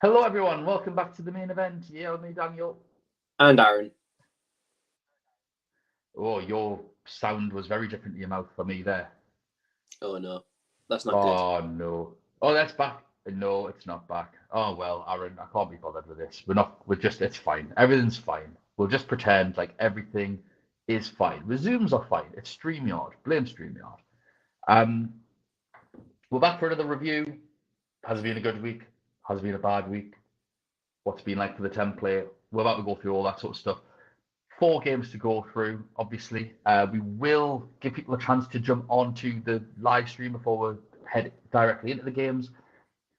Hello, everyone. Welcome back to the main event. Yeah, with me, Daniel. And Aaron. Oh, your sound was very different to your mouth for me there. Oh no, that's not good. Oh, no. Oh, that's back. No, it's not back. Oh, well, Aaron, I can't be bothered with this. It's fine. Everything's fine. We'll just pretend like everything is fine. The Zooms are fine. It's StreamYard. Blame StreamYard. Um, we're back for another review. Has it been a good week? Has it been a bad week? What's it been like for the template? We're about to go through all that sort of stuff. 4 games to go through, obviously. We will give people a chance to jump onto the live stream before we head directly into the games.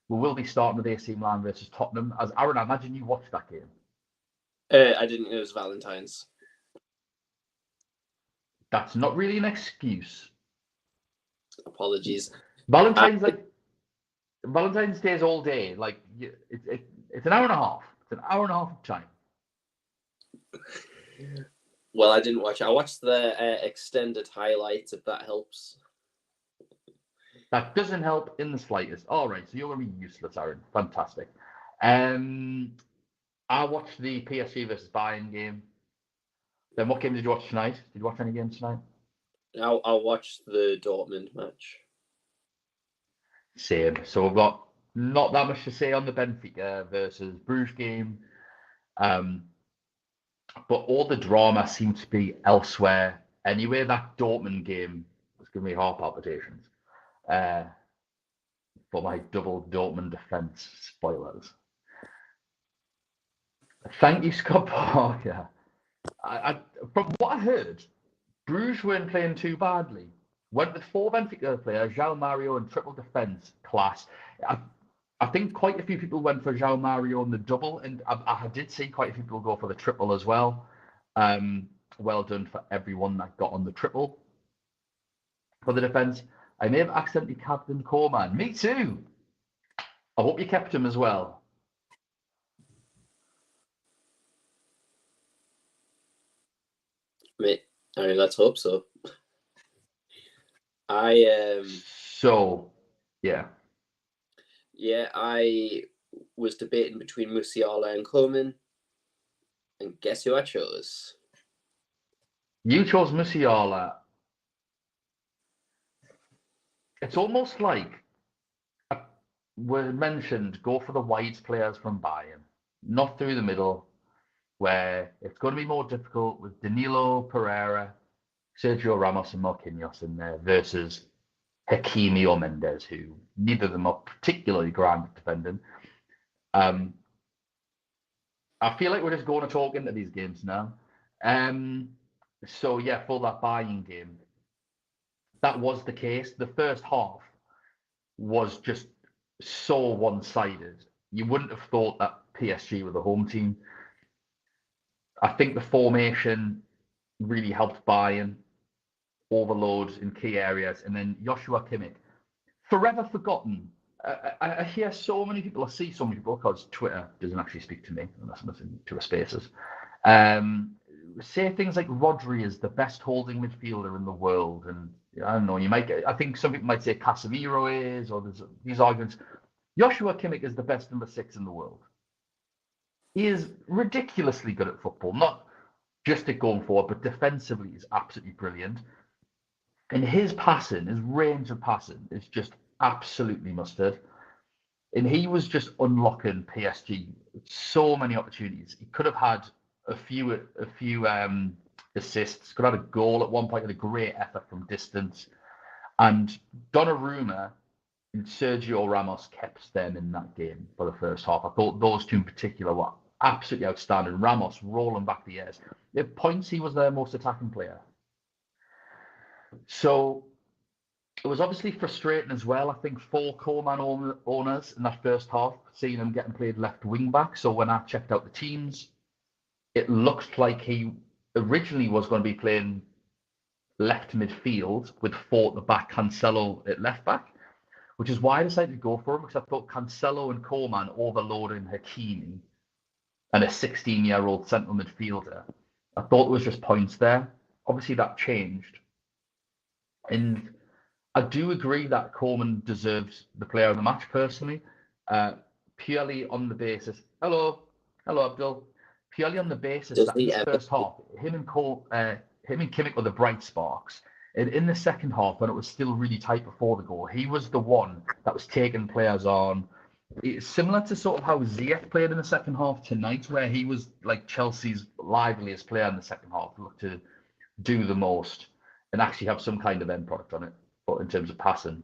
We will be starting with AC Milan versus Tottenham. As Aaron, I imagine you watched that game. I didn't know it was Valentine's. That's not really an excuse. Apologies. Valentine's Day is all day. It's an hour and a half. It's an hour and a half of time. Well, I didn't watch it. I watched the extended highlights, if that helps. That doesn't help in the slightest. All right, so you're going to be useless, Aaron. Fantastic. I watched the PSG versus Bayern game. Then what game did you watch tonight? Did you watch any games tonight? I watched the Dortmund match. Same. So we've got not that much to say on the Benfica versus Bruges game. But all the drama seemed to be elsewhere. Anyway, that Dortmund game was giving me heart palpitations. For my double Dortmund defence spoilers. Thank you, Scott Parker. From what I heard, Bruges weren't playing too badly. Went with 4 Benfica players, João Mario and triple defence class. I think quite a few people went for João Mario on the double, and I did see quite a few people go for the triple as well. Well done for everyone that got on the triple. For the defence, I may have accidentally captained Coleman. Me too. I hope you kept him as well. I mean, let's hope so. So, yeah. Yeah, I was debating between Musiala and Coleman, and guess who I chose? You chose Musiala. It's almost like we mentioned, go for the wide players from Bayern, not through the middle, where it's going to be more difficult with Danilo, Pereira, Sergio Ramos, and Marquinhos in there versus Hakimi or Mendes, who neither of them are particularly grand at defending. I feel like we're just going to talk into these games now. So yeah, for that Bayern game, that was the case. The first half was just so one-sided. You wouldn't have thought that PSG were the home team. I think the formation really helped Bayern overload in key areas, and then Joshua Kimmich, forever forgotten. I hear so many people, I see so many people, because Twitter doesn't actually speak to me, unless I'm listening to a Spaces, say things like Rodri is the best holding midfielder in the world, and I don't know, I think some people might say Casemiro is, or there's these arguments. Joshua Kimmich is the best number 6 in the world. He is ridiculously good at football, not just at going forward, but defensively he's absolutely brilliant. And his passing, his range of passing is just absolutely mustard. And he was just unlocking PSG so many opportunities. He could have had a few assists, could have had a goal at one point, and a great effort from distance. And Donnarumma and Sergio Ramos kept them in that game for the first half. I thought those two in particular were absolutely outstanding. Ramos rolling back the years. At points, he was their most attacking player. So it was obviously frustrating as well, I think, for Coleman owners in that first half, seeing him getting played left wing back. So when I checked out the teams, it looked like he originally was going to be playing left midfield with 4 at the back, Cancelo at left back, which is why I decided to go for him, because I thought Cancelo and Coleman overloading Hakimi and a 16-year-old central midfielder. I thought there was just points there. Obviously, that changed. And I do agree that Coleman deserves the player of the match, personally. purely on the basis. Hello, Abdul. Purely on the basis Does that in he this ever? first half, him and Kimmich were the bright sparks. And in the second half, when it was still really tight before the goal, he was the one that was taking players on. It's similar to sort of how Ziyech played in the second half tonight, where he was like Chelsea's liveliest player in the second half, looked to do the most and actually have some kind of end product on it, but in terms of passing.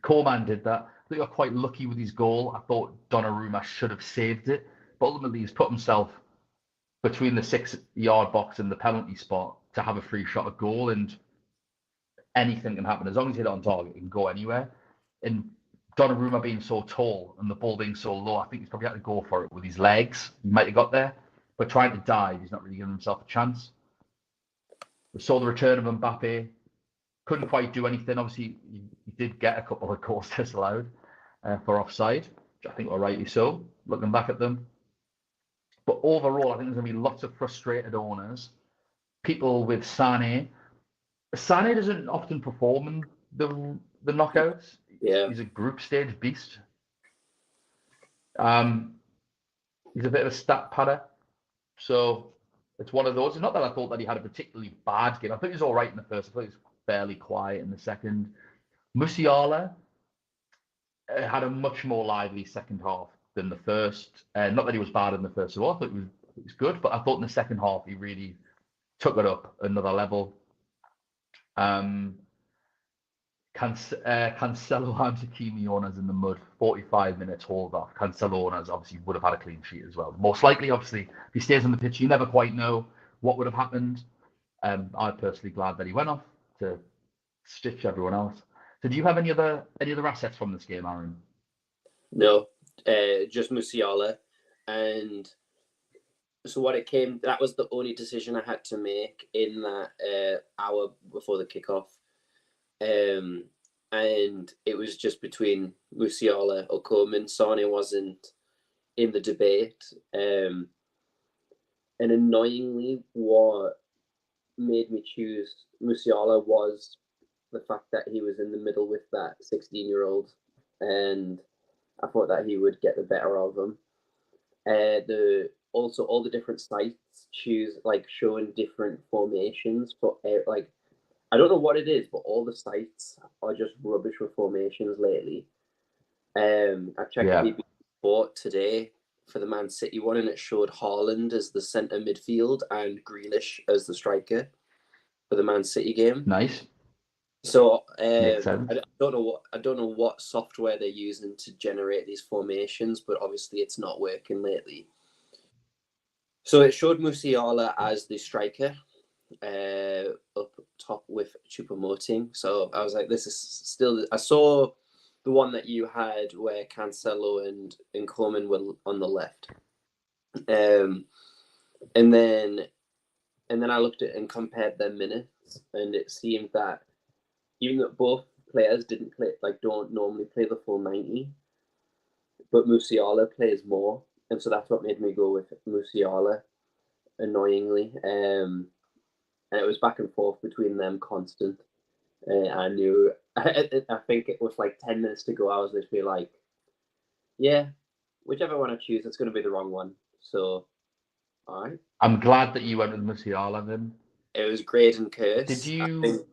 Coleman did that. I think he got quite lucky with his goal. I thought Donnarumma should have saved it, but ultimately he's put himself between the 6-yard box and the penalty spot to have a free shot at goal, and anything can happen. As long as you hit it on target, it can go anywhere. And Donnarumma being so tall and the ball being so low, I think he's probably had to go for it with his legs. He might have got there, but trying to dive, he's not really giving himself a chance. We saw the return of Mbappe. Couldn't quite do anything. Obviously, he did get a couple of goals disallowed for offside, which I think were rightly so, looking back at them. But overall, I think there's going to be lots of frustrated owners. People with Sané. Sané doesn't often perform in the knockouts. Yeah. He's a group stage beast. He's a bit of a stat padder. So it's one of those. It's not that I thought that he had a particularly bad game. I think he was all right in the first. I thought he was fairly quiet in the second. Musiala had a much more lively second half than the first. Not that he was bad in the first of all. I thought it was good, but I thought in the second half he really took it up another level. Cancelo and Hakimi owners in the mud, 45 minutes hold off. Cancelo owners obviously would have had a clean sheet as well. Most likely, obviously, if he stays on the pitch, you never quite know what would have happened. I'm personally glad that he went off to stitch everyone else. So do you have any other assets from this game, Aaron? No, just Musiala. And so what it came, that was the only decision I had to make in that hour before the kickoff. And it was just between Musiala or Coleman. Sane wasn't in the debate. And annoyingly, what made me choose Musiala was the fact that he was in the middle with that 16-year-old, and I thought that he would get the better of him. Also all the different sites showing different formations, but like I don't know what it is, but all the sites are just rubbish with formations lately. I checked BBC Sport today for the Man City one, and it showed Haaland as the centre midfield and Grealish as the striker for the Man City game. Nice. So Makes sense. I don't know what software they're using to generate these formations, but obviously it's not working lately. So it showed Musiala as the striker, up top with Choupo-Moting. So I was like, this is still. I saw the one that you had where Cancelo and Coleman were on the left, and then I looked at it and compared their minutes, and it seemed that even though both players don't normally play the full 90, but Musiala plays more, and so that's what made me go with Musiala. Annoyingly, and it was back and forth between them constant. I knew. I think it was like 10 minutes to go. I was literally like, yeah, whichever one I choose, it's going to be the wrong one. So, all right. I'm glad that you went with Musiala then. It was great and curse. Did you? I think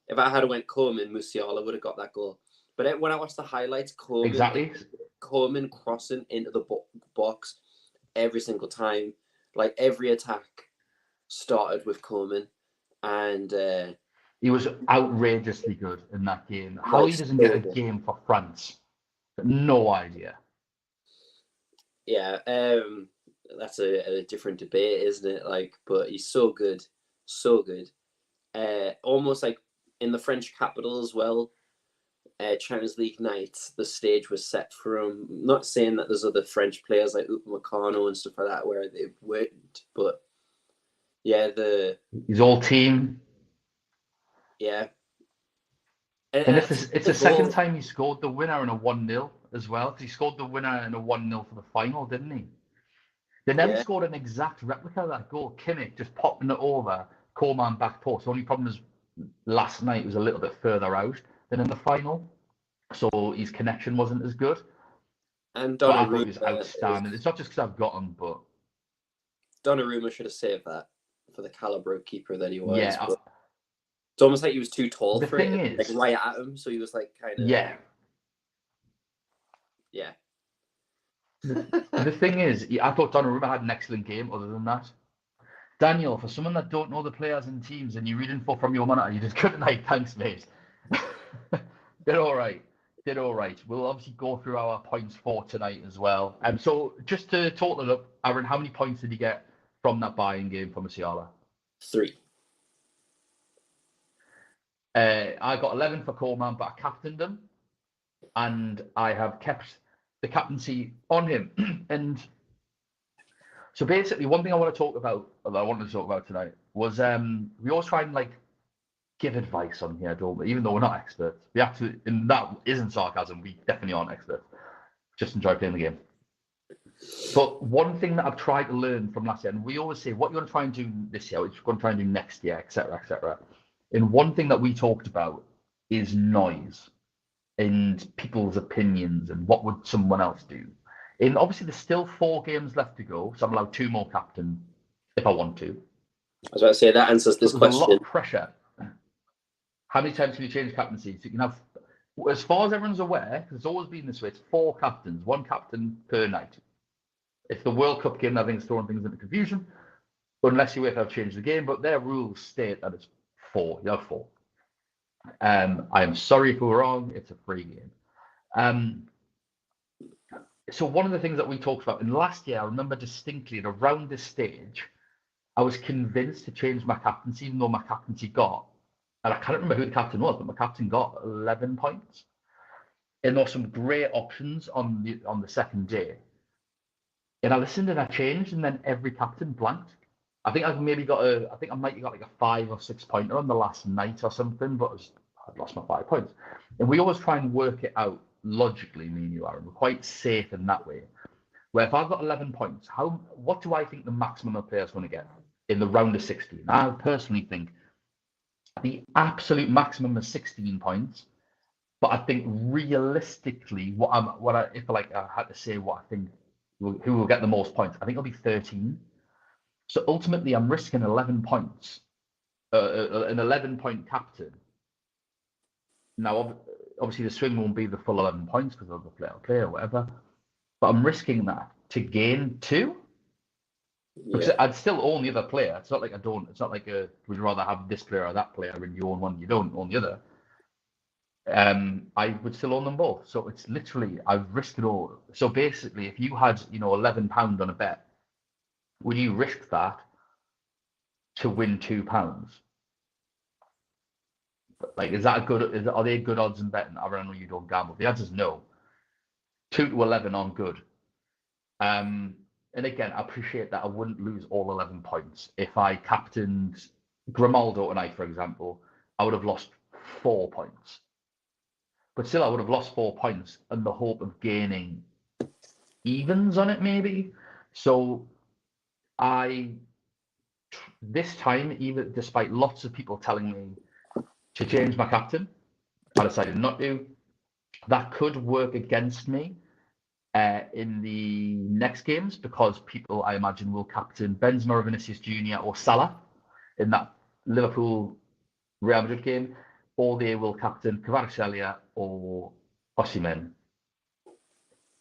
if I had went Coleman, Musiala would have got that goal. But when I watched the highlights, Coleman crossing into the box every single time, like every attack started with Coleman, and he was outrageously good in that game. How he doesn't get a game for France, no idea. Yeah, that's a different debate, isn't it? Like, but he's so good, so good. Almost like in the French capital as well. Champions League night, the stage was set for him. I'm not saying that there's other French players like Upamecano and stuff like that where they weren't, but yeah, his whole team. Yeah. And it's the second time he scored the winner in a 1-0 as well, because he scored the winner in a 1-0 for the final, didn't he? They never scored an exact replica of that goal. Kimmich just popping it over, Coleman back post. The only problem is last night was a little bit further out than in the final, so his connection wasn't as good. And But I thought he was outstanding. It's not just because I've got him, but Donnarumma should have saved that for the caliber of keeper that he was. yeah. It's almost like he was too tall The for thing it, is, like right at him. So he was like kind of yeah. The thing is, I thought Donnarumma had an excellent game. Other than that, Daniel, for someone that don't know the players and teams, and you read info from your monitor, you just couldn't like, thanks, mate. Did all right. Did all right. We'll obviously go through our points for tonight as well. So just to total it up, Aaron, how many points did you get from that buying game for Musiala? 3. I got 11 for Coleman, but I captained him, and I have kept the captaincy on him. And so basically, one thing I want to talk about, or that I wanted to talk about tonight, was we always try and like give advice on here, don't we? Even though we're not experts, we have to, and that isn't sarcasm. We definitely aren't experts. Just enjoy playing the game. But one thing that I've tried to learn from last year, and we always say, what you're going to try and do this year, what you're going to try and do next year, etc., etc. And one thing that we talked about is noise and people's opinions and what would someone else do. And obviously, there's still 4 games left to go, so I'm allowed 2 more captain if I want to. I was about to say that answers this question. There's a lot of pressure. How many times can you change captaincy? So you can have, as far as everyone's aware, because it's always been this way, it's 4 captains, 1 captain per night. It's the World Cup game, I think, it's throwing things into confusion, unless you have changed the game, but their rules state that it's 4. You have 4. I am sorry if we're wrong, it's a free game. So one of the things that we talked about, and last year I remember distinctly at around this stage, I was convinced to change my captaincy, even though my captaincy got, and I can't remember who the captain was, but my captain got 11 points. And there were some great options on the second day. And I listened and I changed, and then every captain blanked. I think I might have got like a 5 or 6 pointer on the last night or something, but I'd lost my 5 points. And we always try and work it out logically, me and you, Aaron. We're quite safe in that way. Where if I've got 11 points, what do I think the maximum a player's going to get in the round of 16? I personally think the absolute maximum is 16 points. But I think realistically, if I had to say what I think who will get the most points, I think it'll be 13. So ultimately, I'm risking 11 points, an 11-point captain. Now, obviously, the swing won't be the full 11 points because of the play or whatever. But I'm risking that to gain 2. Because I'd still own the other player. It's not like I don't. It's not like would you rather have this player or that player, and you own one, you don't own the other. I would still own them both. So it's literally, I've risked it all. So basically, if you had, £11 on a bet, would you risk that to win £2? Like, is that are they good odds in betting? I don't know, you don't gamble. The answer is no. 2 to 11 on good. And again, I appreciate that I wouldn't lose all 11 points. If I captained Grimaldo tonight, for example, I would have lost 4 points. But still, I would have lost 4 points in the hope of gaining evens on it, maybe. So this time, even despite lots of people telling me to change my captain, I decided not to. That could work against me in the next games because people, I imagine, will captain Benzema or Vinicius Jr. or Salah in that Liverpool Real Madrid game, or they will captain Kvaratskhelia or Osimhen.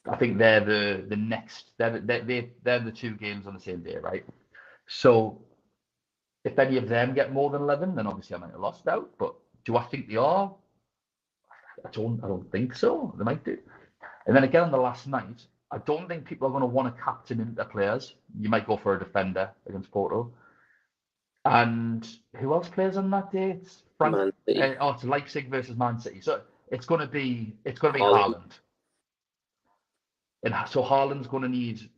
I think they're the next. They're the 2 games on the same day, right? So if any of them get more than 11, then obviously I might have lost out. But do I think they are? I don't think so. They might do. And then again on the last night, I don't think people are going to want to captain into players. You might go for a defender against Porto. And who else plays on that day? It's it's Leipzig versus Man City. So it's going to be Haaland. And so Haaland's going to need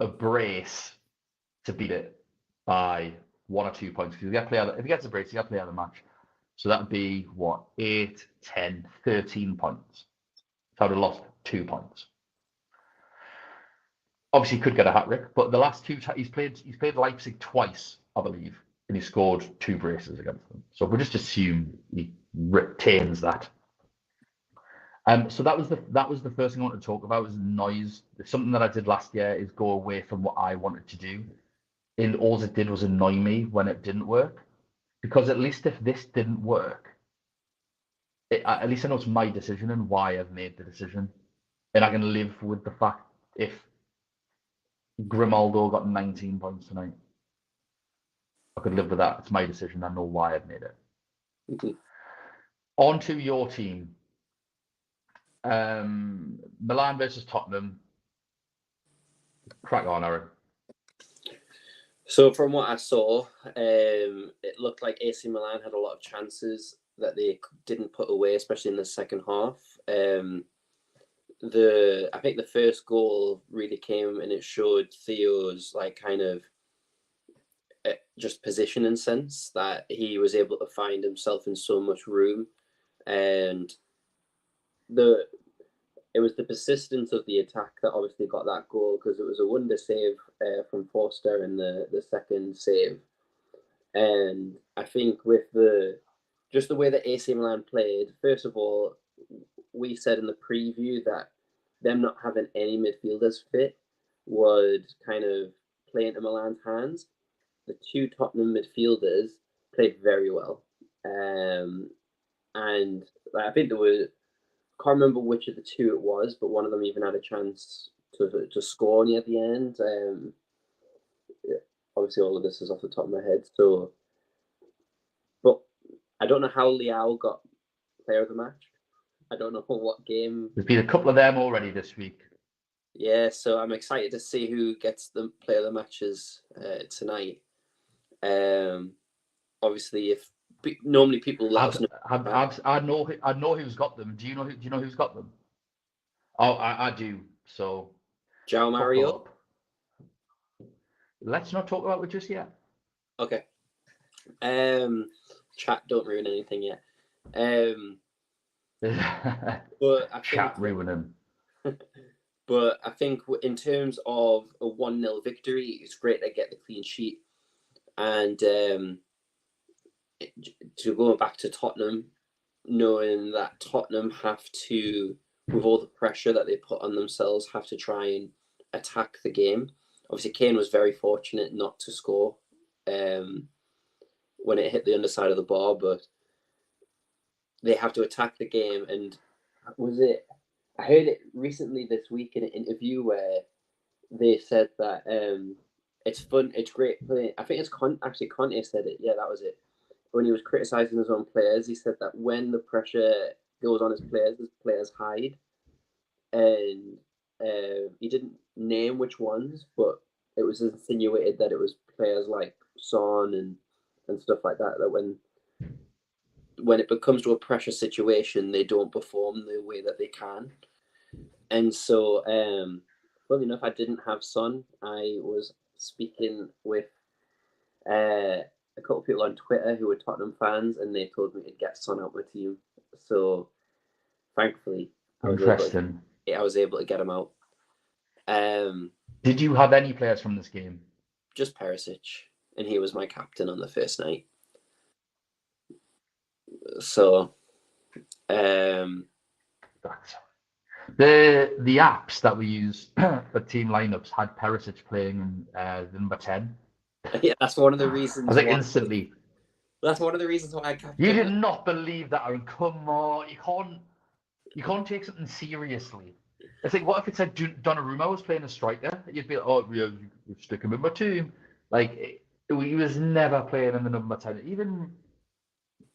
a brace to beat it by 1 or 2 points. Because if he gets a brace, he got to play of the match. So that would be 8, 10, 13 points. So I'd have lost 2 points. Obviously, he could get a hat-trick, but the last 2 he's played Leipzig twice, I believe, and he scored 2 braces against them. So we'll just assume he retains that. So that was the first thing I wanted to talk about was noise. Something that I did last year is go away from what I wanted to do, and all it did was annoy me when it didn't work. Because at least if this didn't work, at least I know it's my decision and why I've made the decision, and I can live with the fact if Grimaldo got 19 points tonight, I could live with that. It's my decision. I know why I've made it. Mhm. On to your team. Milan versus Tottenham. Crack on, Aaron. So from what I saw, it looked like AC Milan had a lot of chances that they didn't put away, especially in the second half. I think the first goal really came and it showed Theo's like kind of just positioning sense, that he was able to find himself in so much room, and it was the persistence of the attack that obviously got that goal, because it was a wonder save from Forster in the second save. And I think with the way that AC Milan played, first of all, we said in the preview that them not having any midfielders fit would kind of play into Milan's hands. The two Tottenham midfielders played very well. And I think there were, can't remember which of the two it was, but one of them even had a chance to score near the end. Obviously, all of this is off the top of my head. So, but I don't know how Leao got player of the match. I don't know what game. There's been a couple of them already this week. Yeah, so I'm excited to see who gets the player of the matches tonight. Obviously, if normally people let us know. I know who's got them. Do you know who's got them? Oh, I do. So João Mario. Let's not talk about it just yet. Okay. Chat, don't ruin anything yet. But I Chat think, ruin him. But I think in terms of a 1-0 victory, it's great to get the clean sheet. And to go back to Tottenham, knowing that Tottenham have to, with all the pressure that they put on themselves, have to try and attack the game. Obviously, Kane was very fortunate not to score when it hit the underside of the bar, but they have to attack the game. And I heard it recently this week in an interview where they said that it's fun, it's great playing. I think it's actually Conte said it. Yeah, that was it. When he was criticizing his own players, he said that when the pressure goes on his players hide. And he didn't name which ones, but it was insinuated that it was players like Son and stuff like that. That when it becomes to a pressure situation, they don't perform the way that they can. And so, funny enough, I didn't have Son. I was speaking with a couple of people on Twitter who were Tottenham fans, and they told me to get Son out my team. So, thankfully, I was able to get him out. Did you have any players from this game? Just Perisic, and he was my captain on the first night. So, the apps that we use for team lineups had Perisic playing number 10. Yeah, that's one of the reasons. I was like instantly. That's one of the reasons why I captained. You did not believe that, Aaron. Come on, you can't take something seriously. It's like, what if it said Donnarumma was playing a striker? You'd be like, oh, you stick him in my team. Like, he was never playing in the number 10. Even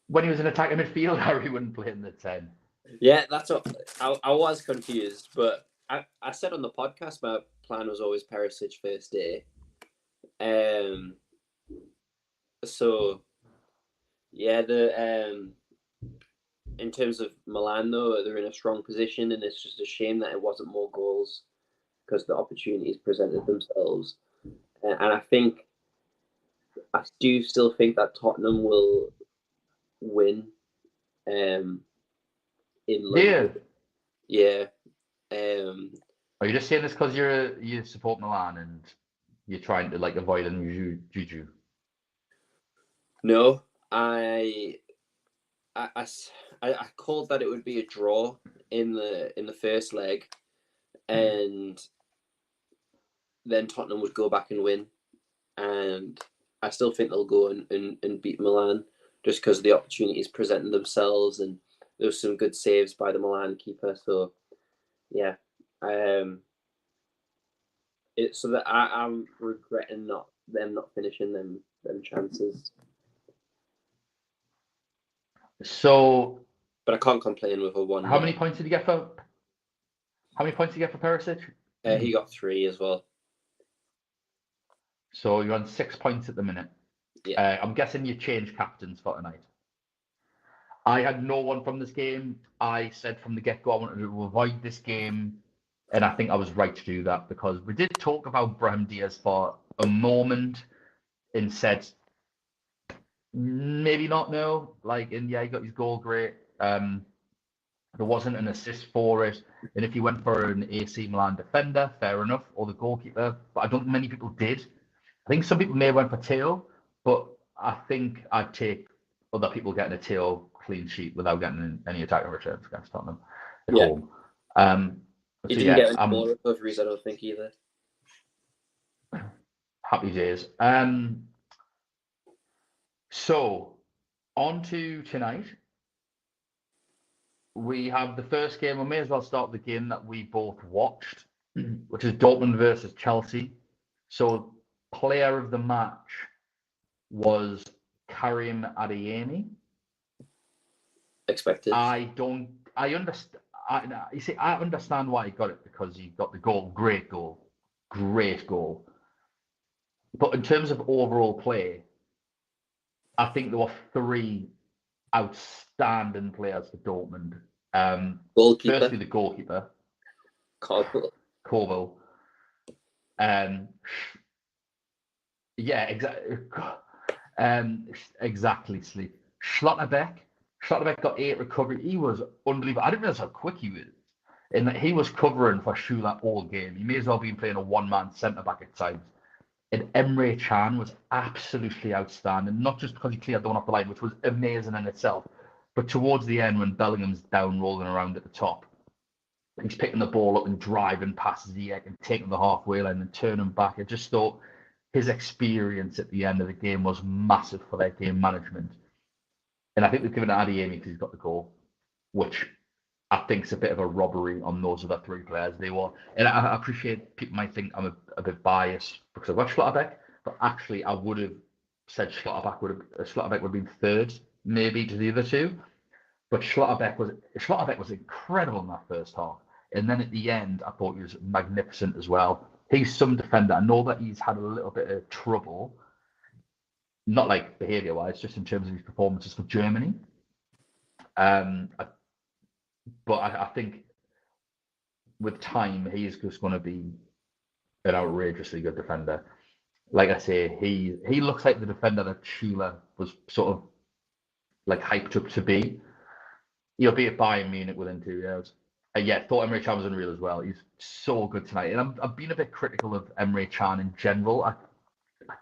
when he was in attacking midfield, he wouldn't play in the 10. Yeah, that's what I was confused, but I said on the podcast my plan was always Perisic first day. So yeah, in terms of Milan though, they're in a strong position, and it's just a shame that it wasn't more goals because the opportunities presented themselves. And I do still think that Tottenham will win. In London. Yeah. Are you just saying this because you support Milan and you're trying to like avoid any juju? No, I I called that it would be a draw in the first leg, and then Tottenham would go back and win. And I still think they'll go and beat Milan just because the opportunities presenting themselves, and there was some good saves by the Milan keeper. So yeah, it's so that I'm regretting them not finishing them chances. So, but I can't complain with a 1. How many points did you get for? How many points did you get for Perisic? He got 3 as well. So you're on 6 points at the minute. Yeah. I'm guessing you changed captains for tonight. I had no one from this game. I said from the get-go I wanted to avoid this game, and I think I was right to do that because we did talk about Brahim Diaz for a moment and said maybe not no. And yeah, he got his goal, great. There wasn't an assist for it, and if you went for an AC Milan defender, fair enough, or the goalkeeper, but I don't think many people did. I think some people may have went for Teo, but I think I'd take other people getting a Teo clean sheet without getting any attacking returns against Tottenham at home. He didn't get any more recoveries, I don't think, either. Happy days. So, on to tonight. We have the first game. We may as well start the game that we both watched, which is Dortmund versus Chelsea. So, player of the match was Karim Adeyemi. Expected. I understand. You see, I understand why he got it because he got the goal. Great goal. But in terms of overall play, I think there were 3 outstanding players for Dortmund. Goalkeeper. Firstly, the goalkeeper, Koval. Yeah, exactly. Exactly, Sleep. Schlotterbeck got 8 recovery. He was unbelievable. I didn't realize how quick he was. And that he was covering for Schüller all game. He may as well have been playing a one-man centre-back at times. And Emre Can was absolutely outstanding, not just because he cleared the one off the line, which was amazing in itself, but towards the end when Bellingham's down rolling around at the top, he's picking the ball up and driving past Ziyech and taking the halfway line and turning back. I just thought his experience at the end of the game was massive for their game management. And I think they've given it to Adeyemi because he's got the goal, which I think is a bit of a robbery on those other 3 players. They were, and I appreciate people might think I'm a bit biased because I've got Schlotterbeck, but actually I would have said Schlotterbeck would have been 3rd, maybe to the other 2. But Schlotterbeck was incredible in that first half, and then at the end I thought he was magnificent as well. He's some defender. I know that he's had a little bit of trouble, not like behaviour-wise, just in terms of his performances for Germany. But I think with time, he's just going to be an outrageously good defender. Like I say, he looks like the defender that Schüller was sort of like hyped up to be. He'll be at Bayern Munich within 2 years. Yeah, thought Emre Can was unreal as well. He's so good tonight. And I've been a bit critical of Emre Can in general. I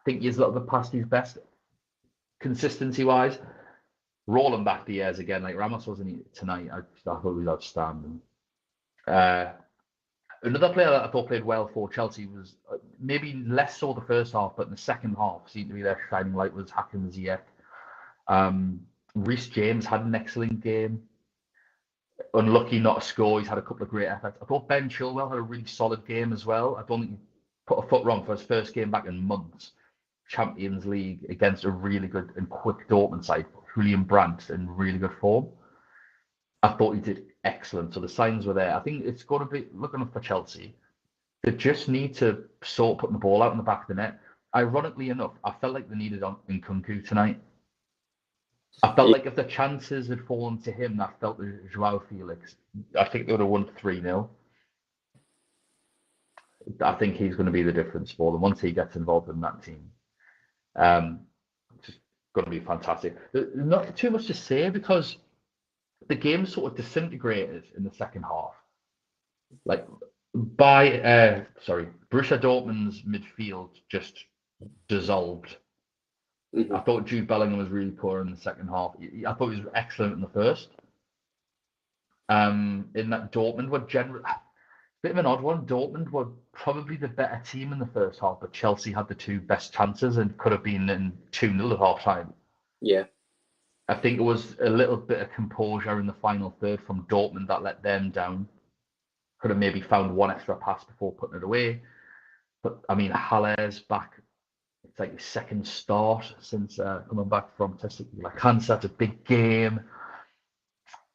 think he's a little bit past his best consistency-wise. Rolling back the years again, like Ramos wasn't tonight. I thought he was outstanding. Another player that I thought played well for Chelsea was maybe less so the first half, but in the second half seemed to be their shining light was Hakim Ziyech. Reece James had an excellent game. Unlucky not to score. He's had a couple of great efforts. I thought Ben Chilwell had a really solid game as well. I don't think he put a foot wrong for his first game back in months. Champions League against a really good and quick Dortmund side. Julian Brandt in really good form. I thought he did excellent. So the signs were there. I think it's going to be looking up for Chelsea. They just need to sort putting the ball out in the back of the net. Ironically enough, I felt like they needed on Nkunku tonight. I felt like if the chances had fallen to him, I felt that Joao Felix, I think they would have won 3-0. I think he's going to be the difference for them once he gets involved in that team. It's just going to be fantastic. There's not too much to say because the game sort of disintegrated in the second half. Like Borussia Dortmund's midfield just dissolved. Mm-hmm. I thought Jude Bellingham was really poor in the second half. I thought he was excellent in the first. In that Dortmund were generally bit of an odd one. Dortmund were probably the better team in the first half, but Chelsea had the two best chances and could have been in 2-0 at half time. Yeah. I think it was a little bit of composure in the final third from Dortmund that let them down. Could have maybe found one extra pass before putting it away. But I mean, Haller's back. It's like his second start since coming back from testicular cancer. It's a big game.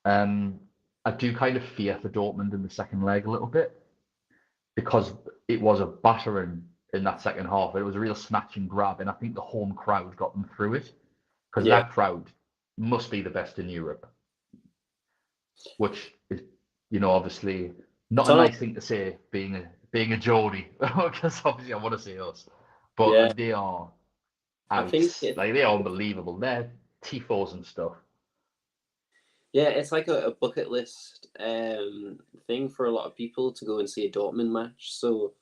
I do kind of fear for Dortmund in the second leg a little bit because it was a battering in that second half. It was a real snatch and grab, and I think the home crowd got them through it because Yeah. that crowd must be the best in Europe, which is, obviously not It's a on. nice thing to say being a Geordie, because obviously I want to say us, Yeah. but they are I out, think like they are unbelievable. They're tifos and stuff. yeah, it's like a bucket list thing for a lot of people to go and see a Dortmund match. So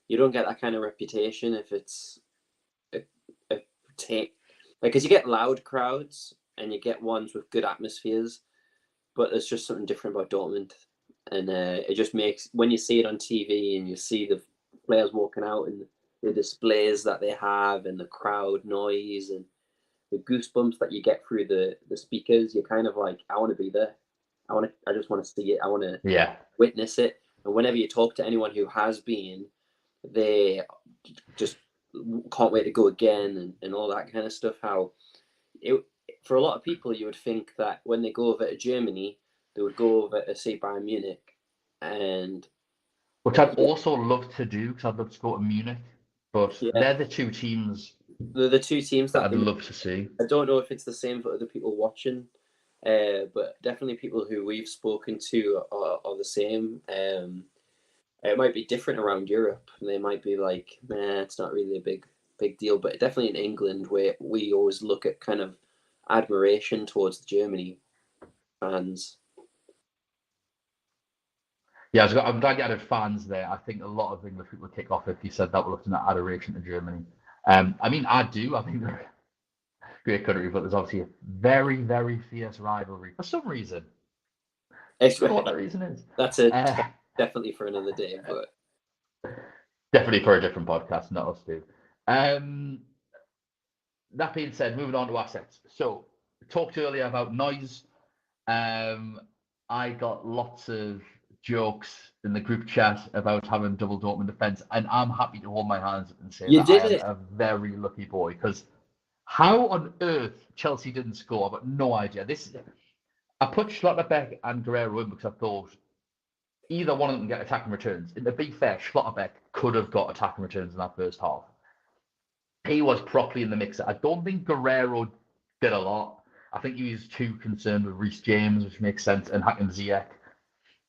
you don't get that kind of reputation if it's a, a take, like, because you get loud crowds and you get ones with good atmospheres, but there's just something different about Dortmund, and it just makes, when you see it on TV and you see the players walking out and the displays that they have and the crowd noise and the goosebumps that you get through the speakers, you're kind of like, I want to be there. I just want to see it. I want to Yeah, witness it. And whenever you talk to anyone who has been, they just can't wait to go again, and all that kind of stuff. How it, for a lot of people, you would think that when they go over to Germany, they would go over to say Bayern Munich, and which I'd also love to do because I'd love to go to Munich, but yeah, they're the two teams the two teams that that I'd they, love to see. I don't know if it's the same for other people watching, but definitely people who we've spoken to are the same. It might be different around Europe. They might be like, nah, it's not really a big deal. But definitely in England, where we always look at kind of admiration towards the Germany fans. Yeah, I'm glad you added fans there. I think a lot of English people would kick off if you said that we're looking at adoration to Germany. I mean, I do. I think they're a great country, but there's obviously a very, very fierce rivalry for some reason. I don't know what that reason is. That's a definitely for another day, but Definitely for a different podcast, not us two. That being said, moving on to assets. So, talked earlier about noise. I got lots of jokes in the group chat about having double Dortmund defence, and I'm happy to hold my hands up and say you that I did am it. a very lucky boy because how on earth Chelsea didn't score, I've got no idea. I put Schlotterbeck and Guerrero in because I thought either one of them can get attacking returns. And to be fair, Schlotterbeck could have got attacking returns in that first half. He was properly in the mix. I don't think Guerrero did a lot. I think he was too concerned with Reece James, which makes sense, and Hakim Ziyech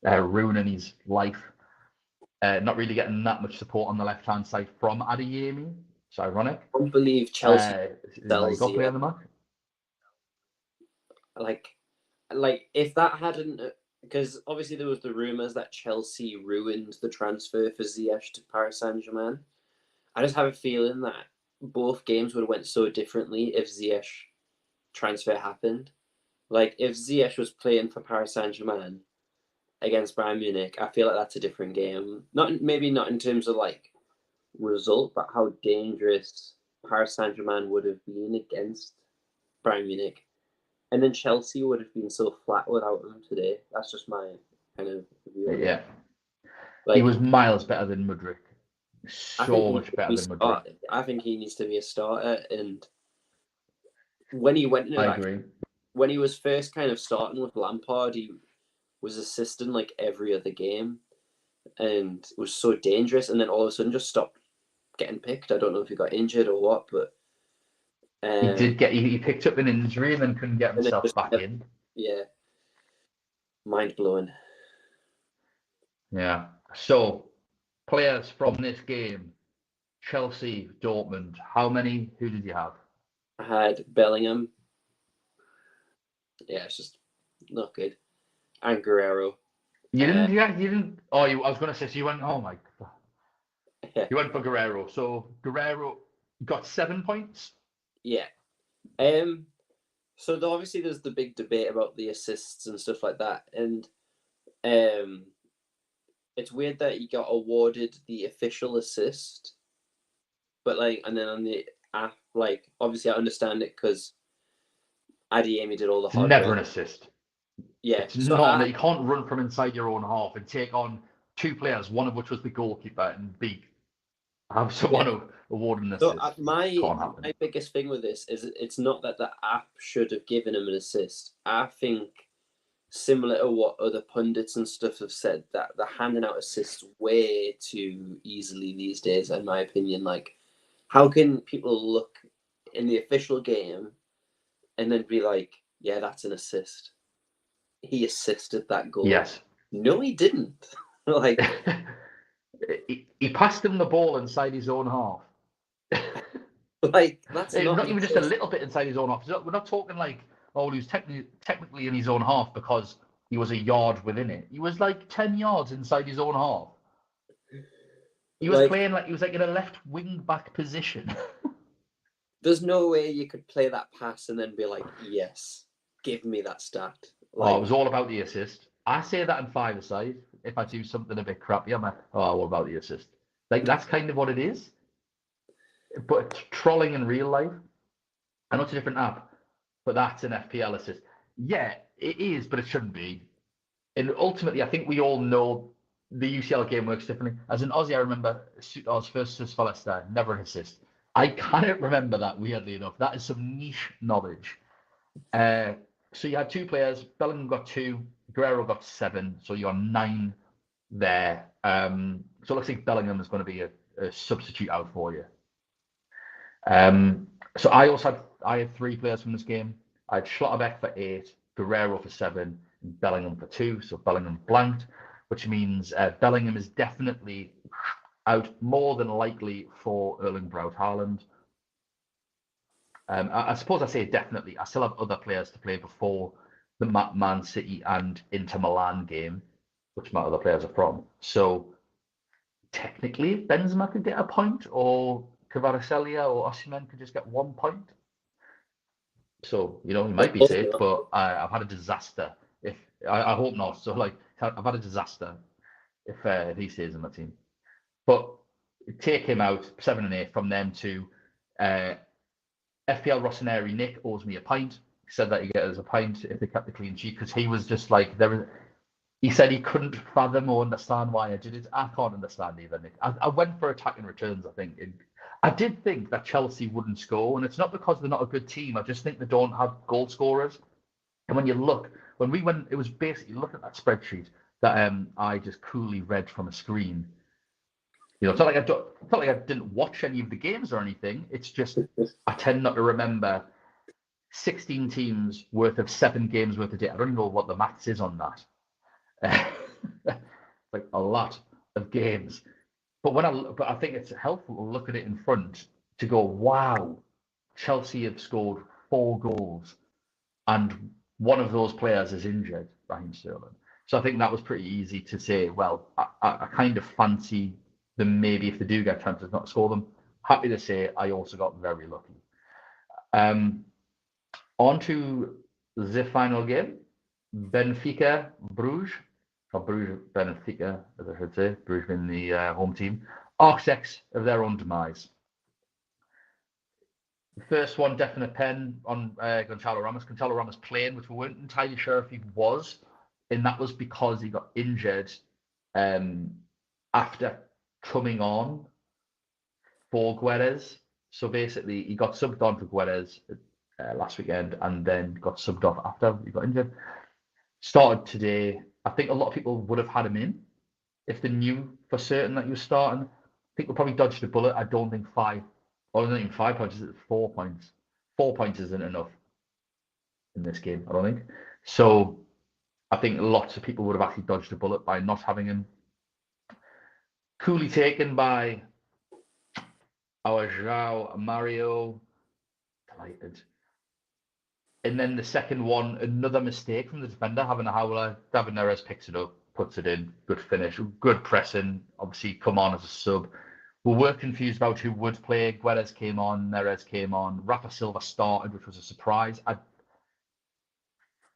ruining his life. Not really getting that much support on the left-hand side from Adeyemi. It's ironic. I don't believe Chelsea Now you sells got play the on the match. like if that hadn't, because obviously there was the rumors that Chelsea ruined the transfer for Ziyech to Paris Saint-Germain. I just have a feeling that both games would have went so differently if Ziyech transfer happened. Like if Ziyech was playing for Paris Saint Germain against Bayern Munich, I feel like that's a different game. Maybe not in terms of like result, but how dangerous Paris Saint Germain would have been against Bayern Munich, and then Chelsea would have been so flat without him today. That's just my kind of view on it. Yeah, he Like was miles better than Mudryk. I think So he needs much to better be than Mudryk. started. I think he needs to be a starter, and when he went into I that, agree. when he was first kind of starting with Lampard, he was assisting like every other game, and it was so dangerous. And then all of a sudden, just stopped getting picked. I don't know if he got injured or what, but He did get. He picked up an injury and then couldn't get and then himself just back in. yeah, mind blowing. Yeah. So players from this game, Chelsea, Dortmund. How many? Who did you have? I had Bellingham. Yeah, it's just not good. And Guerrero. You Uh, didn't. Yeah, you didn't. Oh, I was going to say. So you went. Oh my God. yeah, You went for Guerrero. So Guerrero got 7 points. yeah. So obviously there's the big debate about the assists and stuff like that, and it's weird that he got awarded the official assist, but like, and then on the app, like, obviously I understand it because Adeyemi did all the It's hard never work. an assist. Yeah, It's so not. You can't run from inside your own half and take on two players, one of which was the goalkeeper, and have someone award an So assist. my Can't happen. biggest thing with this is it's not that the app should have given him an assist. I think similar to what other pundits and stuff have said, that they're handing out assists way too easily these days, in my opinion. Like, how can people look in the official game and then be like, yeah, that's an assist. He assisted that goal. Yes. No, he didn't. Like, he passed him the ball inside his own half. like that's Not an even just a assist. little bit inside his own half. We're not talking like, oh, he was technically in his own half because he was a yard within it. He was like 10 yards inside his own half. He was Like, playing like he was like in a left wing back position. there's no way you could play that pass and then be like, yes, give me that stat. Like, It was all about the assist. I say that in five-a-side. If I do something a bit crappy, I'm like, oh, what about the assist? Like, that's kind of what it is. But trolling in real life, I know it's a different app, but that's an FPL assist. Yeah, it is, but it shouldn't be. And ultimately, I think we all know the UCL game works differently. As an Aussie, I remember Oz versus Leicester, never an assist. I cannot remember that, weirdly enough. That is some niche knowledge. So you had two players. Bellingham got 2, Guerrero got 7. So you're 9 there. So it looks like Bellingham is going to be a substitute out for you. So I had 3 players from this game. I had Schlotterbeck for 8, Guerrero for 7, and Bellingham for 2. So Bellingham blanked, which means Bellingham is definitely out, more than likely, for Erling Braut Haaland. I suppose I say definitely. I still have other players to play before the Man City and Inter Milan game, which my other players are from. So technically, Benzema could get a point, or Kvaratskhelia or Osimhen could just get 1 point. So he might be safe, but I've had a disaster. If I hope not. So I've had a disaster if he stays in my team. But take him out 7 and 8 from them to. FPL Rossoneri Nick owes me a pint. He said that he gets a pint if they kept the clean sheet because he was just like he said he couldn't fathom or understand why I did it. I can't understand either, Nick. I went for attacking returns, I think. I did think that Chelsea wouldn't score, and it's not because they're not a good team. I just think they don't have goal scorers. And when you look, when we went, it was basically, look at that spreadsheet that I just coolly read from a screen. It's not like I didn't watch any of the games or anything. It's just I tend not to remember 16 teams worth of 7 games worth of data. I don't even know what the maths is on that. Like a lot of games. But I think it's helpful to look at it in front to go, wow, Chelsea have scored 4 goals, and one of those players is injured, Raheem Sterling. So I think that was pretty easy to say, well, I kind of fancy them maybe if they do get chances not to score them. Happy to say I also got very lucky. On to the final game, Benfica Bruges, or Bruges Benfica, as I should say, Bruges being the home team, architects of their own demise. The first one, definite pen on Gonçalo Ramos. Gonçalo Ramos playing, which we weren't entirely sure if he was, and that was because he got injured after coming on for Guedes. So basically, he got subbed on for Guedes last weekend and then got subbed off after he got injured. Started today. I think a lot of people would have had him in if they knew for certain that he was starting. I think we probably dodged a bullet. I don't think 5, or not even 5 points, it's 4 points. 4 points isn't enough in this game, I don't think. So I think lots of people would have actually dodged a bullet by not having him. Coolly taken by our João Mario. Delighted. And then the second one, another mistake from the defender, having a howler. David Neres picks it up, puts it in. Good finish, good pressing. Obviously, come on as a sub. We were confused about who would play. Guedes came on, Neres came on, Rafa Silva started, which was a surprise.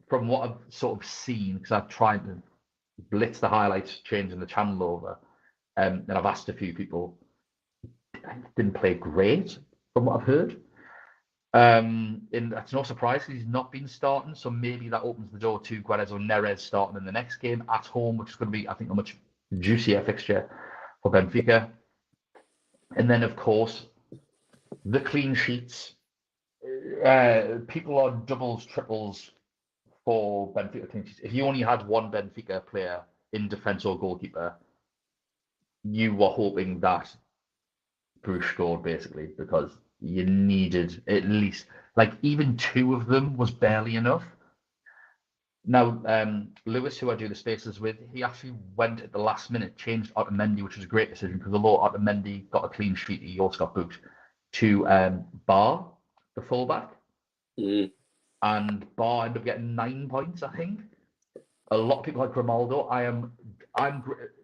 From what I've sort of seen, because I've tried to blitz the highlights, changing the channel over, and I've asked a few people, didn't play great from what I've heard. And that's no surprise because he's not been starting, so maybe that opens the door to Guedes or Neres starting in the next game at home, which is going to be, I think, a much juicier fixture for Benfica. And then, of course, the clean sheets. People on doubles, triples for Benfica clean sheets. If you only had one Benfica player in defence or goalkeeper, you were hoping that Bruce scored, basically, because you needed at least, like, even two of them was barely enough. Now, Lewis, who I do the spaces with, he actually went at the last minute, changed Otamendi, which was a great decision because although Otamendi got a clean sheet, he also got booked to Bar, the fullback. And Bar ended up getting 9 points, I think. A lot of people like Grimaldo.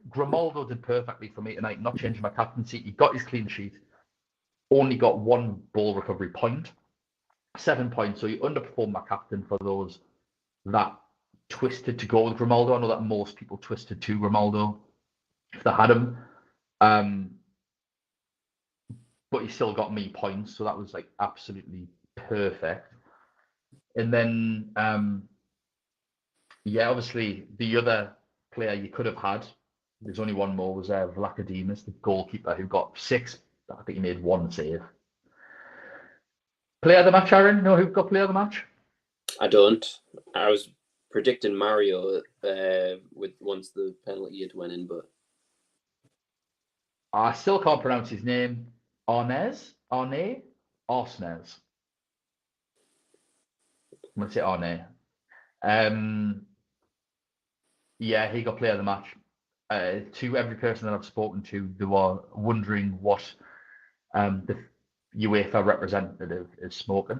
Grimaldo did perfectly for me tonight, not changing my captaincy. He got his clean sheet, only got 1 ball recovery point, 7 points. So he underperformed my captain for those that twisted to go with Grimaldo. I know that most people twisted to Grimaldo if they had him. But he still got me points, so that was like absolutely perfect. And then, obviously the other player you could have had, there's only one more, was Vlachodimos, the goalkeeper, who got 6. I think he made 1 save. Player of the match, Aaron? Know who got player of the match? I don't. I was predicting Mario with once the penalty had went in, but I still can't pronounce his name. Arsnes. I'm going to say Arne. Yeah, he got player of the match. To every person that I've spoken to, they were wondering what the UEFA representative is smoking.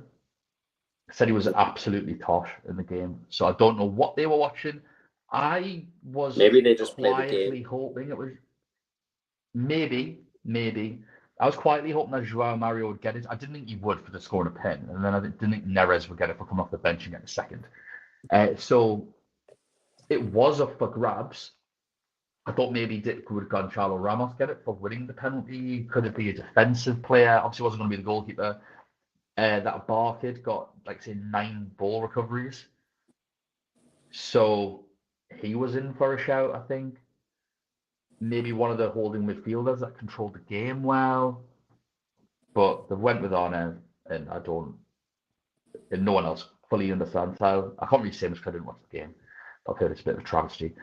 Said he was absolutely tosh in the game. So I don't know what they were watching. I was maybe they just played the quietly game. hoping it was maybe. I was quietly hoping that Joao Mario would get it. I didn't think he would for the scoring a pen, and then I didn't think Neres would get it for coming off the bench and getting a second. So it was up for grabs. I thought maybe would Gonçalo Ramos get it for winning the penalty? Could it be a defensive player? Obviously, it wasn't going to be the goalkeeper. That Bar kid got, like, say, 9 ball recoveries. So he was in for a shout, I think. Maybe one of the holding midfielders that controlled the game well. But they went with Arne, and no one else fully understands how. I can't really say much because I didn't watch the game. I've heard it's a bit of a travesty.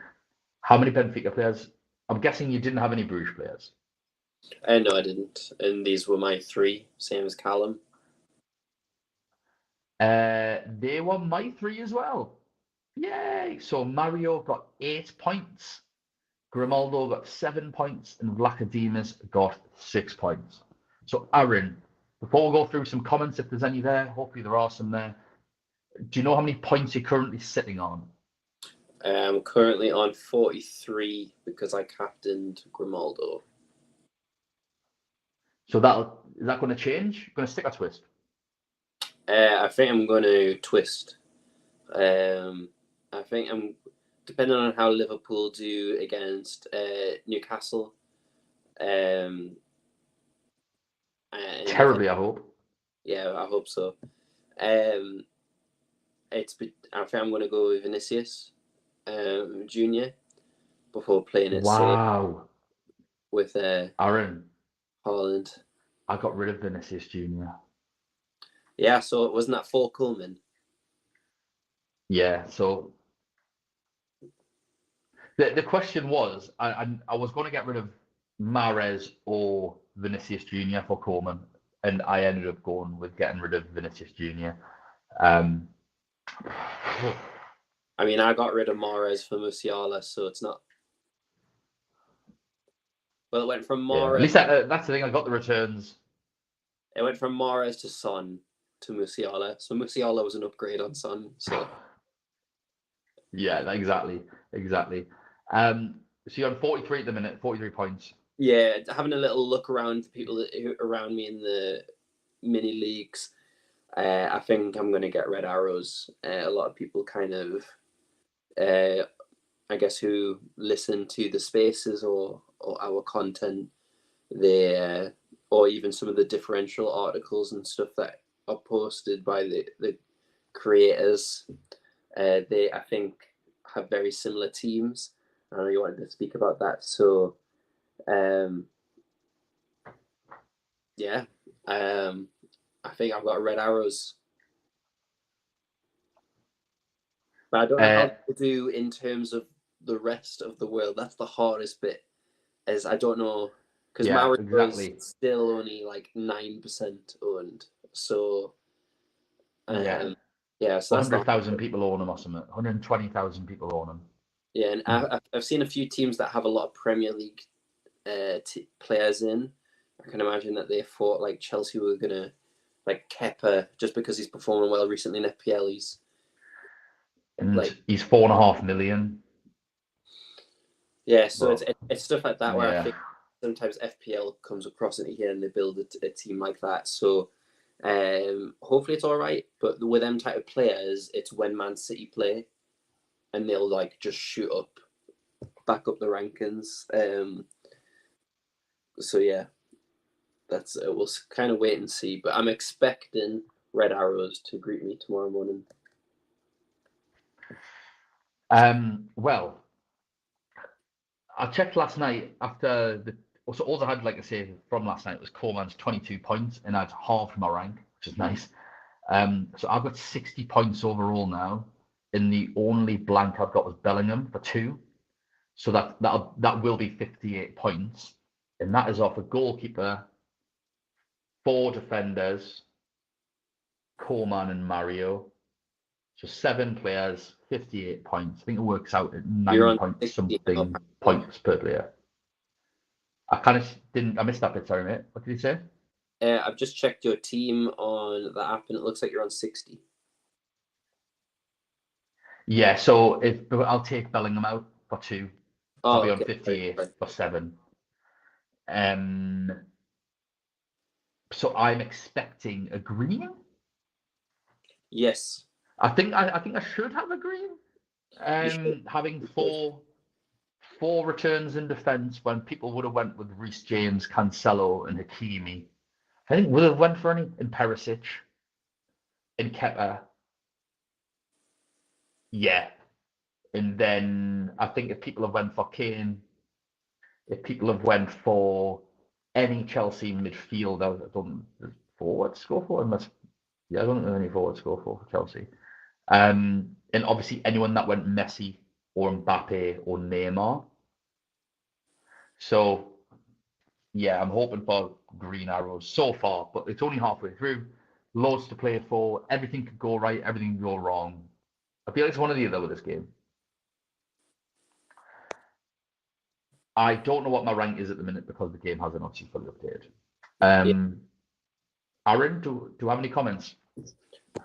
How many Benfica players? I'm guessing you didn't have any Bruges players. No, I didn't. And these were my 3, same as Callum. They were my 3 as well. Yay! So Mario got 8 points, Grimaldo got 7 points, and Vlachodimos got 6 points. So Aaron, before we go through some comments, if there's any there, hopefully there are some there. Do you know how many points you're currently sitting on? I'm currently on 43 because I captained Grimaldo. So is that going to change? Going to stick or twist? I think I'm going to twist. I think I'm, depending on how Liverpool do against Newcastle. Terribly, I hope. Yeah, I hope so. I think I'm going to go with Vinicius Junior before playing it safe with Aaron. Haaland. I got rid of Vinicius Junior. Yeah, so wasn't that for Coleman? Yeah, so the question was, I was going to get rid of Mahrez or Vinicius Junior for Coleman, and I ended up going with getting rid of Vinicius Junior. I mean, I got rid of Mahrez for Musiala, so it's not. Well, it went from Mahrez. Yeah, at least that's the thing. I got the returns. It went from Mahrez to Son to Musiala. So Musiala was an upgrade on Son. So yeah, exactly. So you're on 43 at the minute, 43 points. Yeah, having a little look around the people around me in the mini leagues, I think I'm going to get red arrows. A lot of people kind of, I guess, who listen to the spaces or our content, they or even some of the differential articles and stuff that are posted by the creators, they, I think, have very similar teams. I know you wanted to speak about that, so yeah, I think I've got red arrows, but I don't know how Uh, to do in terms of the rest of the world. That's the hardest bit, as I don't know, because yeah, Mario is exactly. still only like 9% owned. So Yeah, yeah, so that's the 100,000 people own them or something. 120,000 people own them. yeah, and I've seen a few teams that have a lot of Premier League players in. I can imagine that they thought like Chelsea were gonna like Kepa just because he's performing well recently in FPL. He's And like he's 4.5 million. yeah, so But it's stuff like that where I yeah, think sometimes FPL comes across it here and they build a team like that. So hopefully it's all right. But with them type of players, it's when Man City play and they'll like just shoot up, back up the rankings. So yeah, that's we'll kind of wait and see. But I'm expecting Red Arrows to greet me tomorrow morning. well, I checked last night after the. So all I had, like I say, from last night was Coleman's 22 points, and I'd halved my rank, which is nice. So I've got 60 points overall now, and the only blank I've got was Bellingham for 2. So that will be 58 points, and that is off a goalkeeper, 4 defenders, Coleman and Mario. So 7 players, 58 points. I think it works out at You're 9 on point 60 now, something apparently. points per player. I kind of didn't. I missed that bit. Sorry, mate. What did you say? I've just checked your team on the app and it looks like you're on 60. Yeah. So if I'll take Bellingham out for 2, I'll Oh, be on okay. 58 Sorry. for 7. Um. So I'm expecting a green. Yes. I think I should have a green. You should. Having You should. four returns in defence when people would have went with Reece James, Cancelo, and Hakimi. I think would have went for any in Perisic, in Kepa. Yeah, and then I think if people have went for Kane, if people have went for any Chelsea midfield, I don't forwards go for unless I don't think there's any forwards go for Chelsea. And obviously anyone that went Messi or Mbappe or Neymar. So yeah, I'm hoping for green arrows so far, but it's only halfway through. Loads to play for. Everything could go right, everything could go wrong. I feel like it's one or the other with this game. I don't know what my rank is at the minute because the game hasn't actually fully updated. Yeah. Aaron, do I have any comments?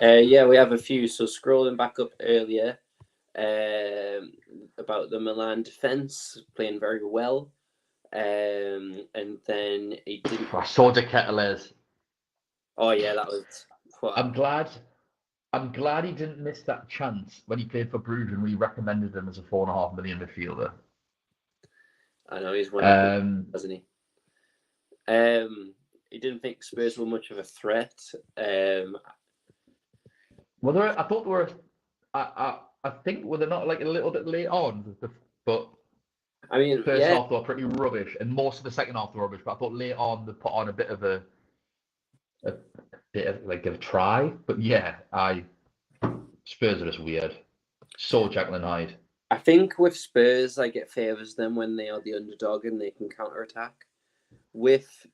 Yeah, we have a few. So scrolling back up earlier, about the Milan defense playing very well. And then he didn't. I saw De Ketelaere. Oh yeah, that was. What? I'm glad. I'm glad he didn't miss that chance when he played for Bruges and we recommended him as a 4.5 million midfielder. I know he's one of the, Um, hasn't he? He didn't think Spurs were much of a threat. well, I thought they were. I think were they not like a little bit late on, but I mean, first yeah, half they were pretty rubbish, and most of the second half they were rubbish. But I thought late on they put on a bit of a bit of like a try. But yeah, Spurs are just weird. So Jekyll and Hyde. I think with Spurs, like it favors them when they are the underdog and they can counter attack. With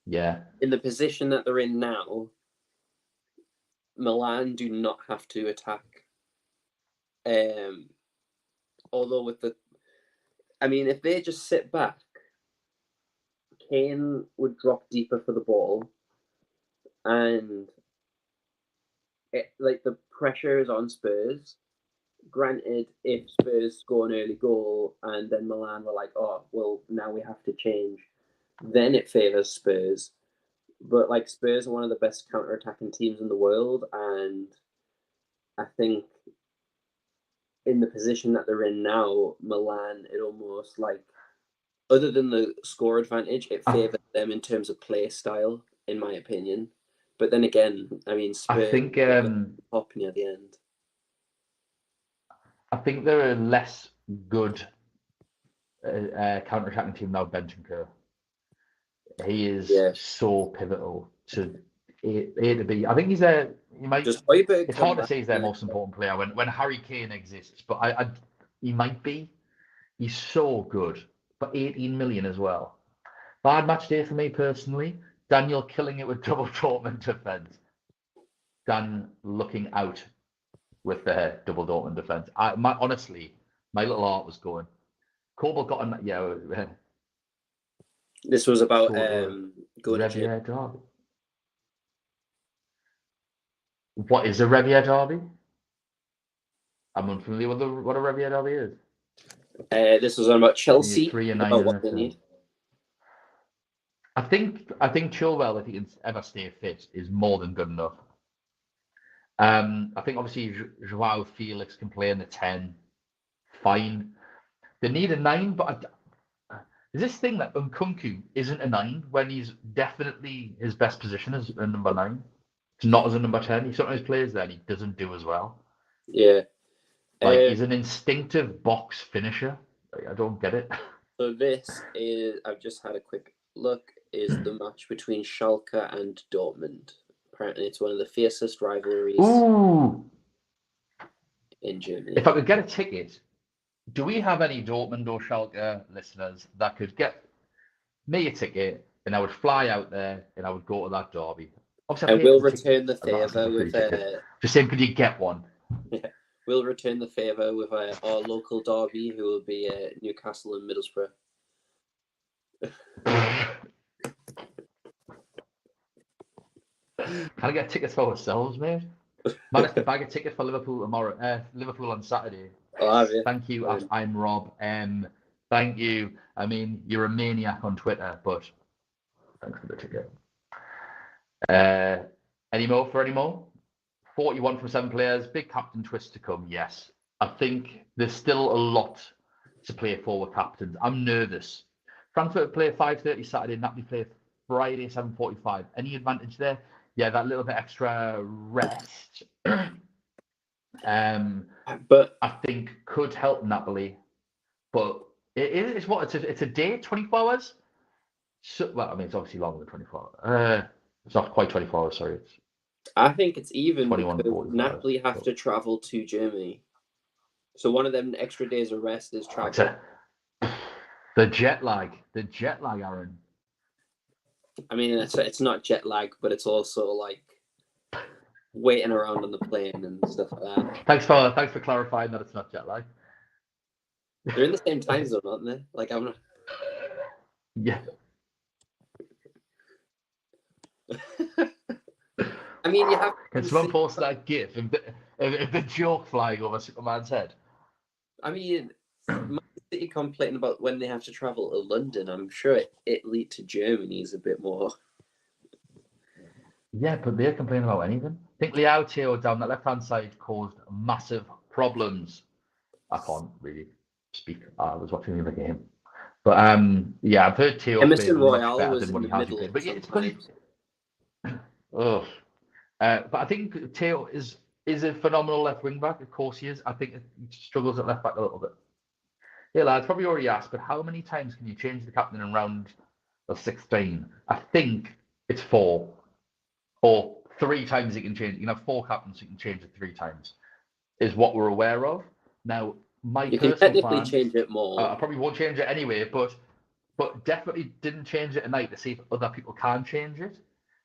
Yeah, in the position that they're in now, Milan do not have to attack. Um, although with I mean, if they just sit back, Kane would drop deeper for the ball, and like the pressure is on Spurs. Granted, if Spurs score an early goal and then Milan were like, oh, well, now we have to change. then it favours Spurs. But like Spurs are one of the best counter-attacking teams in the world, and I think in the position that they're in now, Milan, it almost like, other than the score advantage, it favours them in terms of play style, in my opinion. But then again, I mean, I Spurs think up near the end. I think they're a less good counter-attacking team now. Bentancur. He is so pivotal to A to B. I think he's a. He might. Does Højbjerg It's come hard to back? say he's their most important player when Harry Kane exists, but he might be. He's so good, but 18 million as well. Bad match day for me personally. Daniel killing it with double Dortmund defense. Dan looking out with the double Dortmund defense. Honestly, my little heart was going. Coble got on. Yeah. This was about going to Revier Derby. What is a Revier Derby? I'm unfamiliar with what a Revier Derby is. This was on about Chelsea. 3-9 about what they need. I think Chilwell, if he can ever stay fit, is more than good enough. I think obviously Joao Felix can play in the 10. Fine. They need a 9, but is this thing that Nkunku isn't a 9 when he's definitely his best position as a number 9? It's not as a number 10. He sometimes plays there and he doesn't do as well. Yeah. Like he's an instinctive box finisher. I don't get it. So this is, I've just had a quick look, is the match between Schalke and Dortmund. Apparently it's one of the fiercest rivalries in Germany. If I could get a ticket, do we have any Dortmund or Schalke listeners that could get me a ticket and I would fly out there and I would go to that derby? Obviously, I will return the favour with just saying, could you get one? Yeah, we'll return the favour with our local derby, who will be Newcastle and Middlesbrough. Can I get tickets for ourselves, mate? Managed to bag a ticket for Liverpool tomorrow. Liverpool on Saturday. Oh, have you? Thank you. I'm Rob. Thank you. I mean, you're a maniac on Twitter, but thanks for the ticket. Any more? 41 from 7 players. Big captain twist to come. Yes, I think there's still a lot to play for with captains. I'm nervous. Frankfurt play 5:30 Saturday. Napoli play Friday 7:45. Any advantage there? Yeah, that little bit extra rest. But I think could help Napoli. But it's a day, 24 hours. So, well, I mean, it's obviously longer than 24 hours. It's not quite 24 hours. Sorry, I think it's even because Napoli have to travel to Germany. So one of them extra days of rest is travel. The jet lag, Aaron. I mean, it's not jet lag, but it's also like waiting around on the plane and stuff like that. Thanks for clarifying that it's not jet lag. They're in the same time zone, aren't they? Like I'm not. Yeah. I mean, you have. Can someone post that GIF of the joke flying over Superman's head? I mean, Man City complaining about when they have to travel to London. I'm sure Italy to Germany is a bit more. Yeah, but they're complaining about anything. I think Leao Teo down that left-hand side caused massive problems. I can't really speak. I was watching the game. But yeah, I've heard Teo Emerson play much Royale better was than in what the he has middle. played. But yeah, it's because but I think Teo is a phenomenal left wing back. Of course he is. I think he struggles at left back a little bit. Yeah, lads, probably already asked, but how many times can you change the captain in round of 16? I think it's 4. Or 3 times you can change. You can have 4 captains, you can change it 3 times. Is what we're aware of. Now, you can technically change it more. I probably won't change it anyway, but definitely didn't change it tonight to see if other people can change it.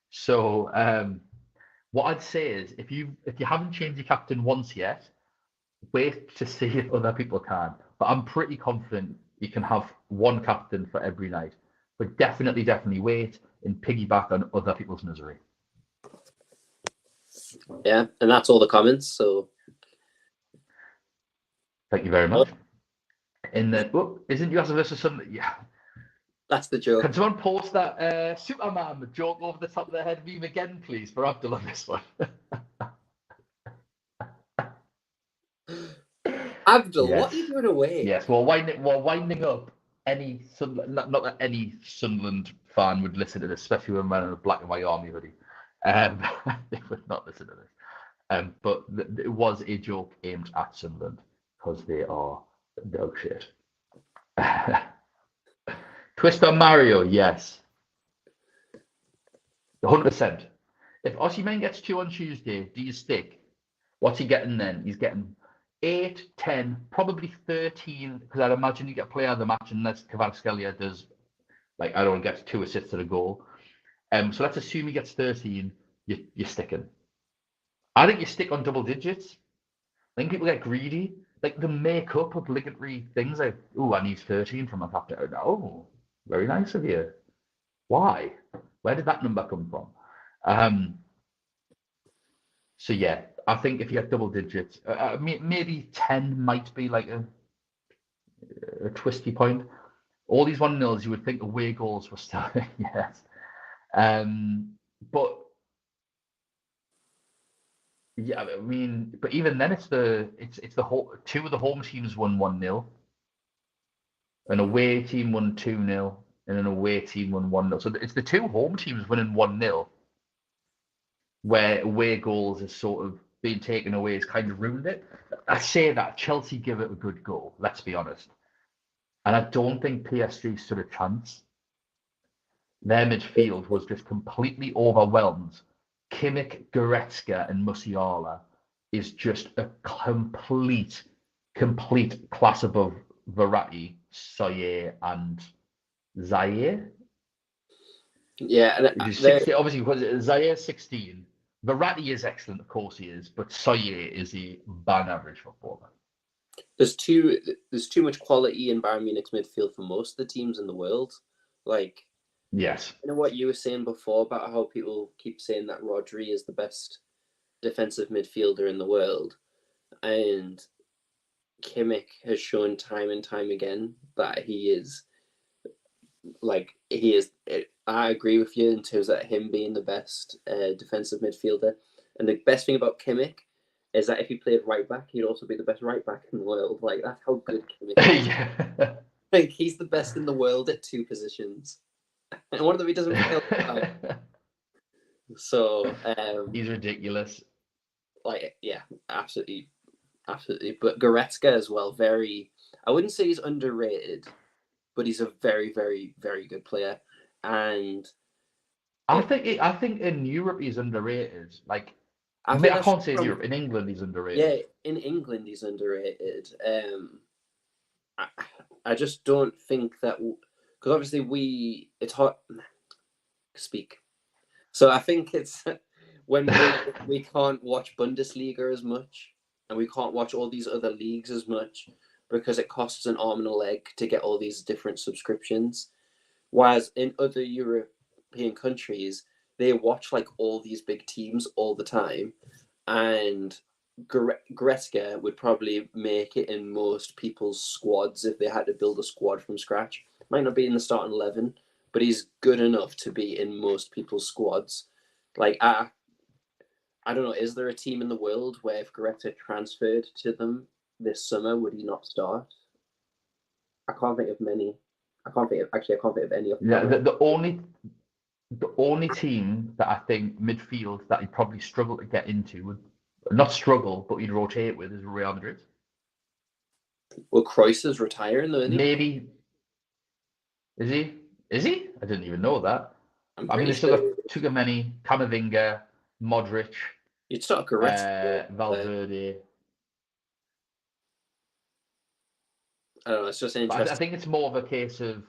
So what I'd say is if you haven't changed your captain once yet, wait to see if other people can. But I'm pretty confident you can have one captain for every night. But definitely wait and piggyback on other people's misery. Yeah, and that's all the comments. So thank you very much. And then, isn't US versus Sunderland? Yeah. That's the joke. Can someone post that Superman, the joke over the top of the head meme again, please, for Abdul on this one? Abdul, Yes. what are you doing away? Yes, we're winding up. Not that any Sunderland fan would listen to this, especially when we're in a black and white army hoodie. They would not listen to this. But it was a joke aimed at Sunderland because they are dog shit. Twist on Mario, yes. 100%. If Osimhen gets 2 on Tuesday, do you stick? What's he getting then? He's getting 8, 10, probably 13, because I'd imagine you get player of the match unless Kvaratskhelia does, like, I don't know, gets 2 assists and a goal. So let's assume he gets 13, you're sticking. I think you stick on double digits. I think people get greedy. Like, the make up obligatory things like, oh, I need 13 from my captain. Oh, very nice of you. Why? Where did that number come from? So yeah, I think if you have double digits, maybe 10 might be like a twisty point. All these 1-0s, you would think away goals were still yes. But yeah, I mean, but even then, it's the whole 2 of the home teams won 1-0, an away team won 2-0, and an away team won 1-0. So it's the 2 home teams winning 1-0, where away goals is sort of being taken away has kind of ruined it. I say that Chelsea give it a good go, let's be honest. And I don't think PSG stood a chance. Their midfield was just completely overwhelmed. Kimmich, Goretzka, and Musiala is just a complete class above Verratti, Soyer, and Zaire. Yeah, and 60, obviously, because Zaire's 16. Verratti is excellent, of course he is, but Soyer is a bang average footballer. there's too much quality in Bayern Munich's midfield for most of the teams in the world. Like, yes, you know what you were saying before about how people keep saying that Rodri is the best defensive midfielder in the world, and Kimmich has shown time and time again that he is. I agree with you in terms of him being the best defensive midfielder. And the best thing about Kimmich is that if he played right back, he'd also be the best right back in the world. Like, that's how good Kimmich is. yeah. Like, he's the best in the world at 2 positions. And one of them he doesn't play. So he's ridiculous. Like, yeah, absolutely. But Goretzka as well, I wouldn't say he's underrated, but he's a very, very, very good player. And I think in Europe he's underrated. Like, I can't say in Europe. In England he's underrated. Yeah, in England he's underrated. I just don't think that, because obviously it's hard to speak. So I think it's when we can't watch Bundesliga as much, and we can't watch all these other leagues as much because it costs an arm and a leg to get all these different subscriptions. Whereas in other European countries, they watch like all these big teams all the time, and Goretzka would probably make it in most people's squads if they had to build a squad from scratch. Might not be in the starting 11, but he's good enough to be in most people's squads. Like, I don't know, is there a team in the world where if Goretzka transferred to them this summer, would he not start? I can't think of many. I can't think of any of them. Yeah, the only team that I think midfield that he'd probably struggle to get into would not struggle, but he'd rotate with is Real Madrid. Well, Kroos is retiring though, isn't he? Maybe. Is he? Is he? I didn't even know that. I mean, they still got Tchouaméni, Camavinga, Modric. You'd start Goretzka. Valverde. I don't know. It's just interesting. I think it's more of a case of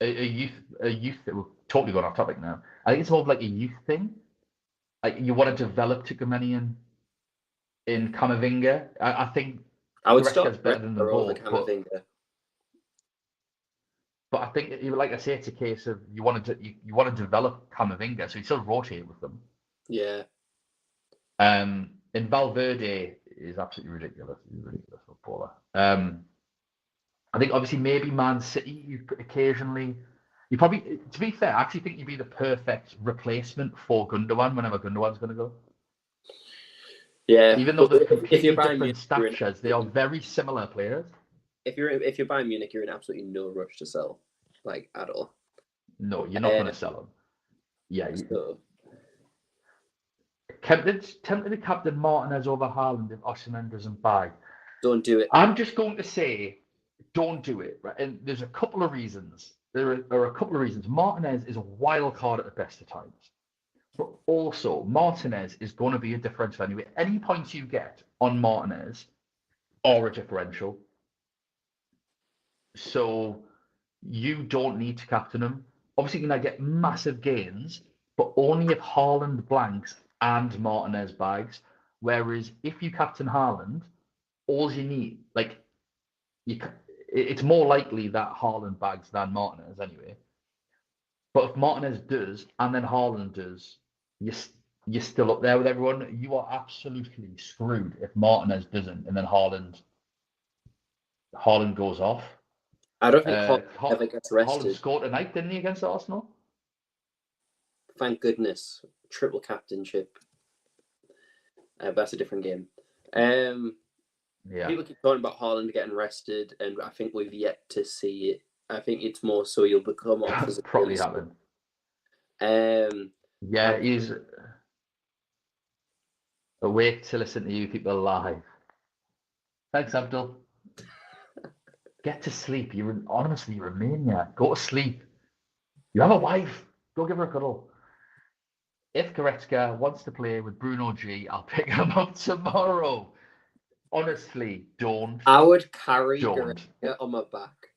a youth. We're totally going off topic now. I think it's more of like a youth thing. Like, you want to develop Tchouaméni in Camavinga. I think I would start better than the over both. Camavinga. But I think, like I say, it's a case of you want to develop Camavinga, so you still rotate with them. Yeah. And Valverde is absolutely ridiculous. He's a ridiculous footballer. I think obviously maybe Man City, you occasionally You probably, to be fair, I actually think you'd be the perfect replacement for Gundogan whenever Gundogan's going to go. Yeah, Even though but they're if you're completely Bayern different Munich, you're in statures, they are very similar players. if you're Bayern Munich, you're in absolutely no rush to sell, like at all. No, you're not going to sell them. Yeah, So tempted to captain Martinez over Haaland if Osimhen doesn't buy. don't do it. I'm just going to say, don't do it. Right, and there's a couple of reasons. There are a couple of reasons. Martinez is a wild card at the best of times, but also Martinez is going to be a differential anyway. Any points you get on Martinez are a differential, so you don't need to captain him. Obviously, you're going to get massive gains, but only if Haaland blanks and Martinez bags. Whereas if you captain Haaland, all you need, like, it's more likely that Haaland bags than Martinez anyway. But if Martinez does and then Haaland does, you're still up there with everyone. You are absolutely screwed if Martinez doesn't and then Haaland goes off. I don't think Haaland ever gets rested. Haaland scored tonight, didn't he, against Arsenal? Thank goodness, triple captainship. But that's a different game. Yeah. People keep talking about Haaland getting rested, and I think we've yet to see it. I think it's more so you'll become off as a probably happened. Yeah, he's awake to listen to you people live. Thanks, Abdul. Get to sleep. Honestly, you're a maniac. Go to sleep. You have a wife. Go give her a cuddle. If Goretzka wants to play with Bruno G, I'll pick him up tomorrow. Honestly, don't. I would carry Goretzka on my back.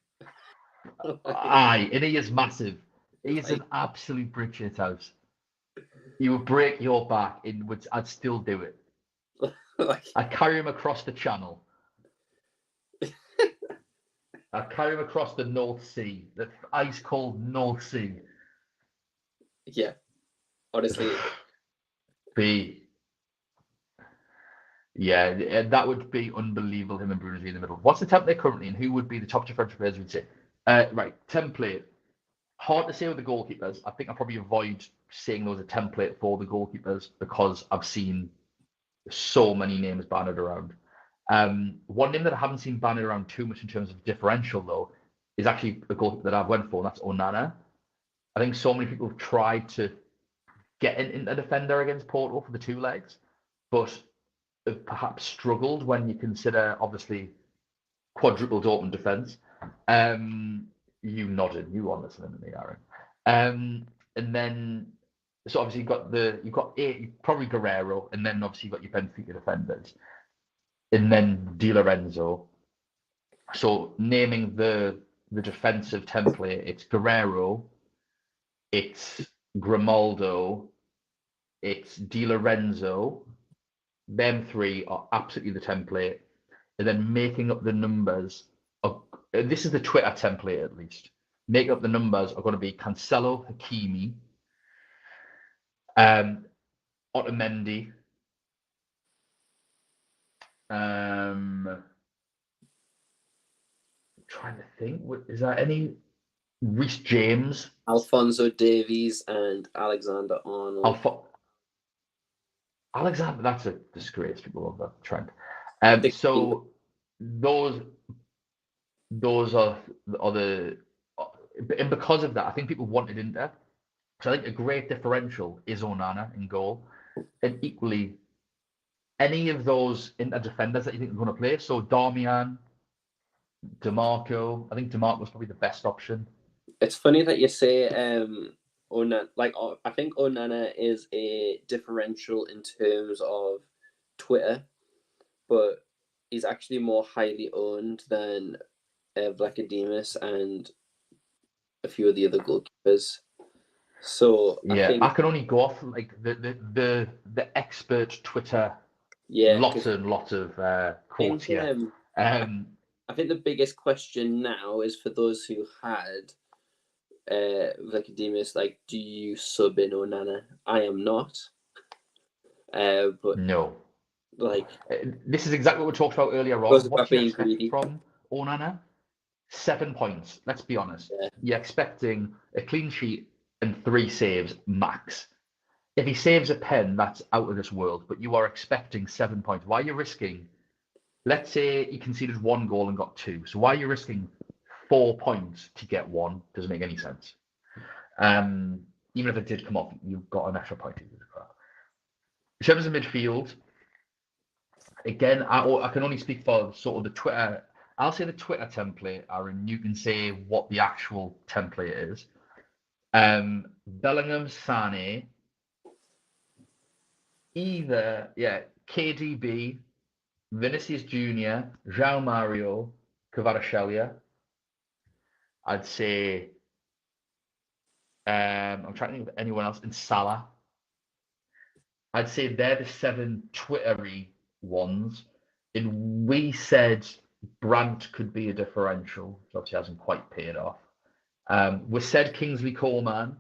Aye, and he is massive. He is an absolute brick shit house. You would break your back, in which I'd still do it. I'd carry him across the channel. I'd carry him across the North Sea, the ice cold North Sea. Yeah, honestly. Yeah, that would be unbelievable, him and Bruno G in the middle. What's the template currently, and who would be the top differential players we'd say? Right, template. Hard to say with the goalkeepers. I think I'll probably avoid saying there was a template for the goalkeepers because I've seen so many names bannered around. One name that I haven't seen bannered around too much in terms of differential, though, is actually a goalkeeper that I've went for, and that's Onana. I think so many people have tried to get into defender against Porto for the two legs, but have perhaps struggled when you consider, obviously, quadruple Dortmund defence. You nodded. You are listening to me, Aaron. And then, so obviously you've got probably Guerrero, and then obviously you've got your Benfica defenders, and then Di Lorenzo. So naming the defensive template, it's Guerrero, it's Grimaldo, it's Di Lorenzo. Them three are absolutely the template, and then making up the numbers. This is the Twitter template, at least. Making up the numbers are going to be Cancelo, Hakimi, Otamendi, trying to think, is there any? Reece James, Alphonso Davies, and Alexander Arnold. Alexander, that's a disgrace. People love that trend. So those are the, and because of that, I think people wanted Inter. So I think a great differential is Onana in goal, and equally, any of those Inter defenders that you think are going to play. So Darmian, DeMarco. I think DeMarco's probably the best option. It's funny that you say Onana. Like, I think Onana is a differential in terms of Twitter, but he's actually more highly owned than Vlachodimos and a few of the other goalkeepers. So yeah, I can only go off like the expert Twitter. Yeah, lots of quotes here. I think the biggest question now is for those who had Vlachodimos, like, do you sub in Onana? I am not. But no. Like, this is exactly what we talked about earlier on. What's your expectation from Onana? 7 points. Let's be honest. Yeah. You're expecting a clean sheet and 3 saves max. If he saves a pen, that's out of this world. But you are expecting 7 points. Why are you risking? Let's say he conceded 1 goal and got 2. So why are you risking 4 points to get 1? Doesn't make any sense. Even if it did come off, you've got an extra point. In terms of midfield, again, I can only speak for sort of the Twitter. I'll say the Twitter template, Aaron. You can say what the actual template is. Bellingham, Sane, either KDB, Vinicius Junior, João Mario, Kvaratskhelia. I'd say I'm trying to think of anyone else in Salah. I'd say they're the 7 Twittery ones. And we said Brandt could be a differential, which obviously hasn't quite paid off. We said Kingsley Coleman,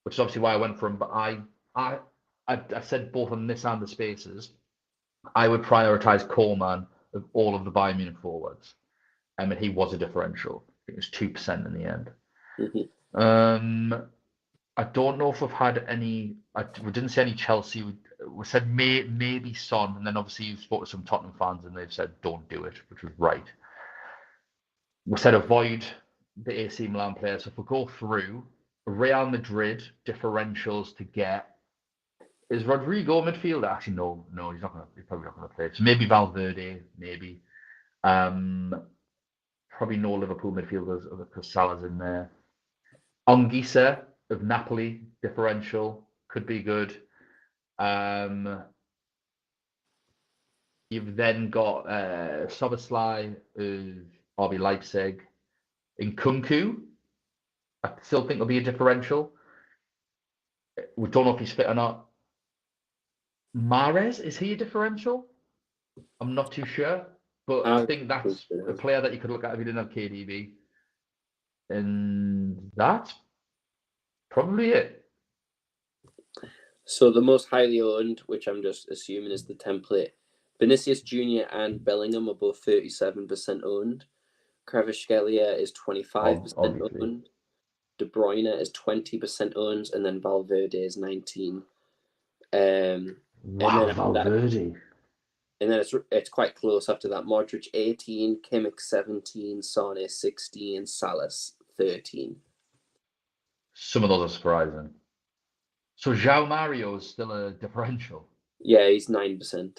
which is obviously why I went for him. But I said both on this and the spaces, I would prioritise Coleman of all of the Bayern Munich forwards. And he was a differential. I think it was 2% in the end. Mm-hmm. I don't know if we've had any. We didn't say any Chelsea. We said maybe Son, and then obviously you spoke to some Tottenham fans, and they've said don't do it, which was right. We said avoid the AC Milan players. So if we go through Real Madrid differentials to get, is Rodrigo midfielder? Actually, no, he's not going to. He's probably not going to play. So maybe Valverde, maybe. Probably no Liverpool midfielders because Salah's in there. Anguissa of Napoli differential could be good. You've then got Szoboszlai of RB Leipzig. In Nkunku, I still think there'll be a differential. We don't know if he's fit or not. Mahrez, is he a differential? I'm not too sure, but I think that's a player that you could look at if you didn't have KDB. And that's probably it. So the most highly owned, which I'm just assuming is the template, Vinicius Junior and Bellingham are both 37% owned. Kvaratskhelia is 25% owned. De Bruyne is 20% owned, and then Valverde is 19%. Wow, Valverde. And then it's quite close after that. Modric 18%, Kimmich 17%, Sane 16%, Salah 13%. Some of those are surprising. So João Mario is still a differential? Yeah, he's 9%.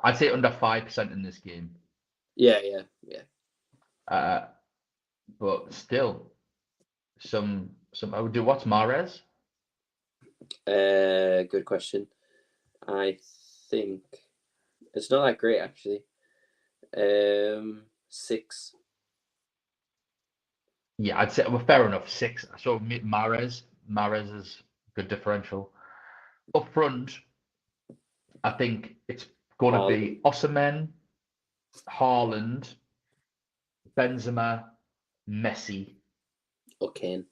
I'd say under 5% in this game. Yeah. But still, some I would do. What's Mahrez? Good question. I think it's not that great actually. 6. Yeah, I'd say fair enough. 6. So Mahrez is good differential. Up front, I think it's going to be Osimhen, Haaland, Benzema, Messi, or Kane.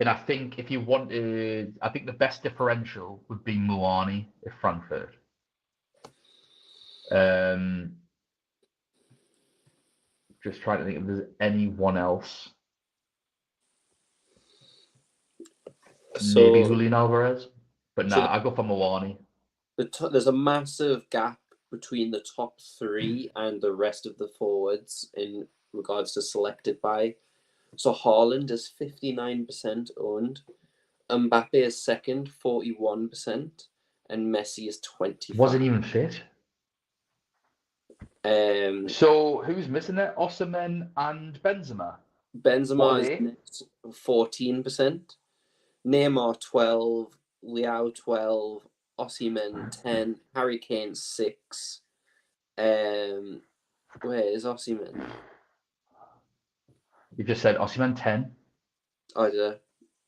And I think if you wanted, I think the best differential would be Muani at Frankfurt. Just trying to think if there's anyone else. Maybe Julian Alvarez, but no, I go for Muani. There's a massive gap between the top 3 and the rest of the forwards in regards to selected by. So Haaland is 59% owned. Mbappe is second, 41%, and Messi is 25%. Wasn't even fit. So who's missing there? Osimhen and Benzema. Benzema is 14%. Neymar 12%. Leao 12%. Osimhen 10%. Harry Kane 6%. Where is Osimhen? You just said Osimhen 10. Oh, did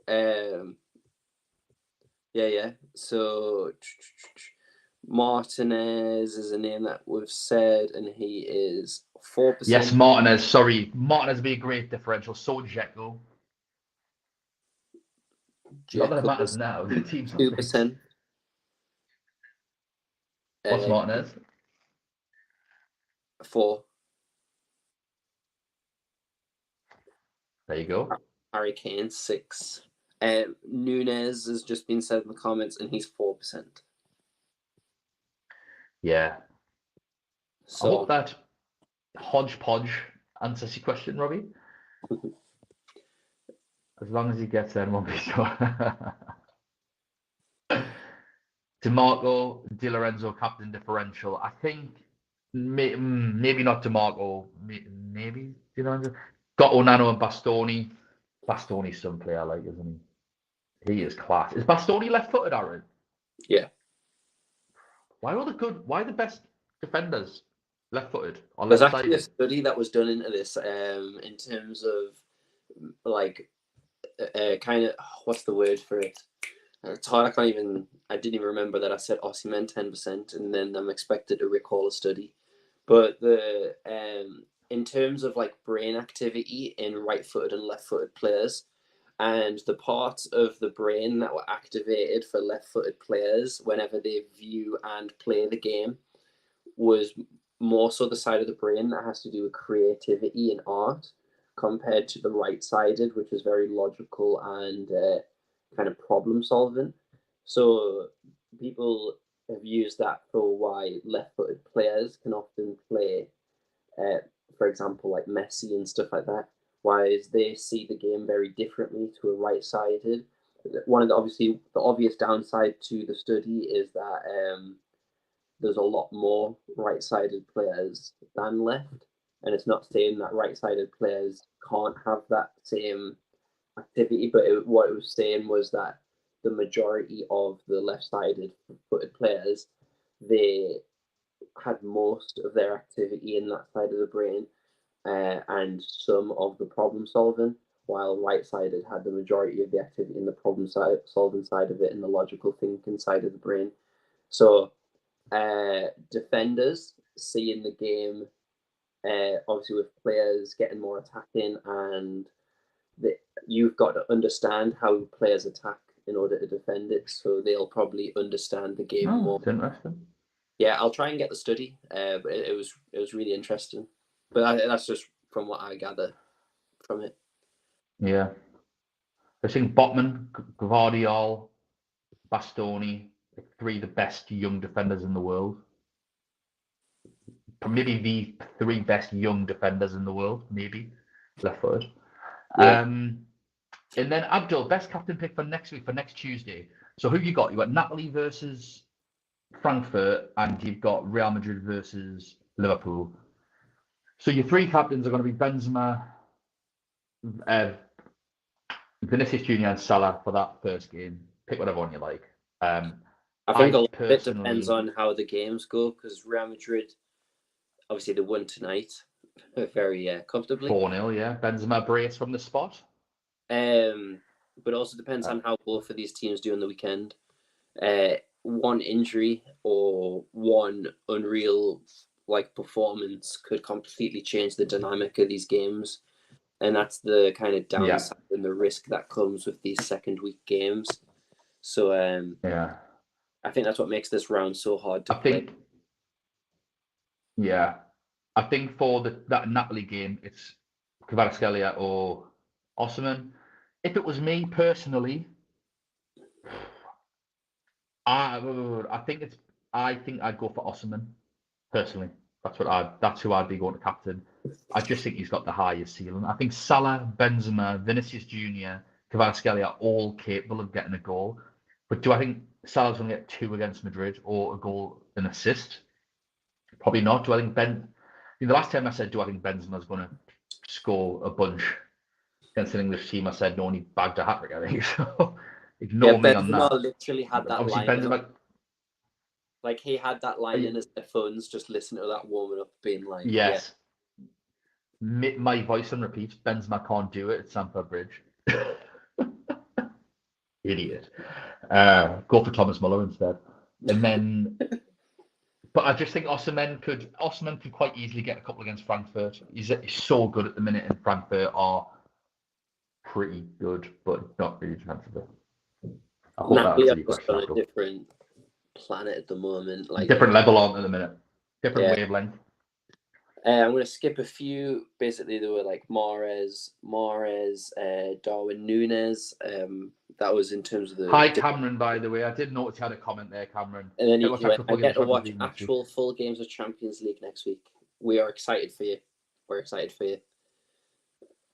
I? Yeah. So Martinez is a name that we've said, and he is 4%. Yes, Martinez. Sorry, Martinez would be a great differential. So would Dzeko. Not that it matters now. The team's 2%. What's Martinez? 4. There you go. Harry Kane 6. Nunes has just been said in the comments, and he's 4%. Yeah. So I hope that hodgepodge answers your question, Robbie. As long as he gets there, won't be sure. DeMarco, Di Lorenzo, captain differential. I think maybe not DeMarco. Maybe Di Lorenzo. Got Onana and Bastoni. Bastoni's some player I like, isn't he? He is class. Is Bastoni left-footed, Aaron? yeah, Why are the best defenders left-footed or there's actually a left-sided? study that was done into this in terms of like kind of what's the word for it? It's hard. I didn't even remember that I said Osimhen 10%, and then I'm expected to recall a study. But the in terms of like brain activity in right-footed and left-footed players, and the parts of the brain that were activated for left-footed players whenever they view and play the game was more so the side of the brain that has to do with creativity and art, compared to the right-sided, which is very logical and kind of problem solving. So people have used that for why left-footed players can often play, for example, like Messi and stuff like that. Whereas they see the game very differently to a right-sided. One of the obvious downside to the study is that there's a lot more right-sided players than left, and it's not saying that right-sided players can't have that same activity, but what it was saying was that the majority of the left-sided footed players, they had most of their activity in that side of the brain, and some of the problem solving, while right-sided had the majority of the activity in the problem solving side of it and the logical thinking side of the brain. So defenders seeing the game, obviously with players getting more attacking, and you've got to understand how players attack in order to defend it, so they'll probably understand the game more. It's interesting. Yeah, I'll try and get the study, but it was really interesting. But that's just from what I gather from it. Yeah. I think Botman, Gvardiol, Bastoni, 3 of the best young defenders in the world. Maybe the 3 best young defenders in the world, maybe left-footed. Yeah. And then Abdul, best captain pick for next week, for next Tuesday. So who you got? You got Napoli versus Frankfurt, and you've got Real Madrid versus Liverpool. So your 3 captains are going to be Benzema, Vinicius Junior, and Salah for that first game. Pick whatever one you like. I think a lot of it personally depends on how the games go, because Real Madrid, obviously they won tonight very comfortably. 4-0, yeah. Benzema brace from the spot. But it also depends on how both of these teams do on the weekend. One injury or one unreal performance could completely change the dynamic of these games, and that's the kind of downside and the risk that comes with these second week games. So yeah, I think that's what makes this round so hard to play. I think for that Napoli game, it's Kvaratskhelia or Osimhen. If it was me personally, I think I'd go for Osimhen personally. That's who I'd be going to captain. I just think he's got the highest ceiling. I think Salah, Benzema, Vinicius Junior, Kvaratskhelia are all capable of getting a goal. But do I think Salah's going to get 2 against Madrid or a goal and assist? Probably not. Do I think the last time I said, do I think Benzema's going to score a bunch against an English team? I said no, and he bagged a hat-trick, I think. So ignore me on that. Benzema literally had that Obviously, line. Benzema, he had that line in his headphones, just listening to that warming up, being like, yes. Yeah. My voice on repeat. Benzema can't do it at Stamford Bridge. Idiot. Go for Thomas Muller instead. And then, but I just think Osimhen could quite easily get a couple against Frankfurt. He's so good at the minute, and Frankfurt are pretty good, but not really defensively. I hope Napoli that are just on a different planet at the moment. Different level on at the minute. Different wavelength. I'm going to skip a few. Basically, there were like Mahrez, Darwin Núñez. That was in terms of the. Hi, Cameron, by the way. I did notice you had a comment there, Cameron. And then Get he to watch went, actual I full get games to of watch Champions League next week. actual full games of Champions League next week. We are excited for you. We're excited for you.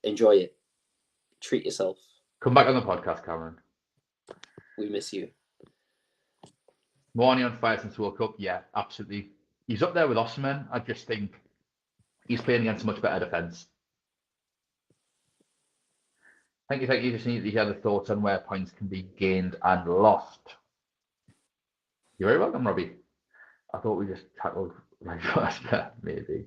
Enjoy it. Treat yourself. Come back on the podcast, Cameron. We miss you. Morning on fire since World Cup. Yeah, absolutely. He's up there with Osimhen. I just think he's playing against a much better defence. Thank you. Just need to hear the thoughts on where points can be gained and lost. You're very welcome, Robbie. I thought we just tackled right first there, maybe.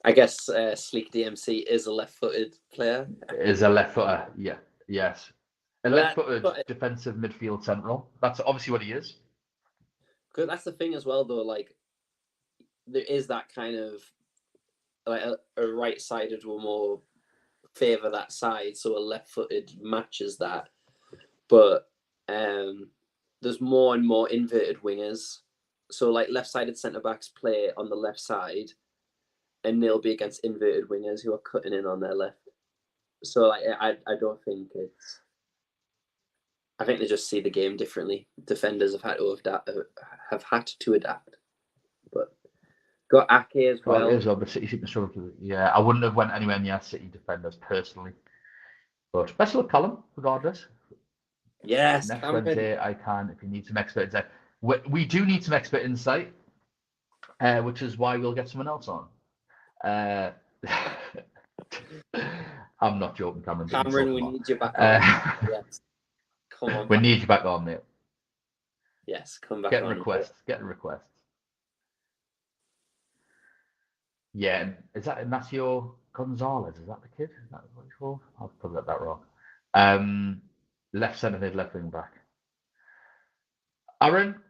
I guess Sleek DMC is a left-footed player. Is a left footer, yeah, yes. A left-footed defensive midfield central. That's obviously what he is. Good. That's the thing as well, though. Like, there is that kind of like a right-sided will more favour that side, so a left-footed matches that. But there's more and more inverted wingers. So like left-sided centre-backs play on the left side, and they'll be against inverted wingers who are cutting in on their left. So like I don't think it's. I think they just see the game differently. Defenders have had to adapt. But got Ake as well. It is but City seem to struggle. Yeah, I wouldn't have went anywhere near City defenders personally. But best of luck, Callum, regardless. Yes, next Wednesday I can if you need some expert insight. We do need some expert insight, which is why we'll get someone else on. I'm not joking, Cameron. Cameron, we need you back on. Yes. Come on. We need you back on, mate. Yes, come back Getting on. requests. Yeah, is that Ignacio Gonzalez? Is that the kid? Is that what he's called? I've probably got that wrong. Left centre mid, left wing back. Aaron,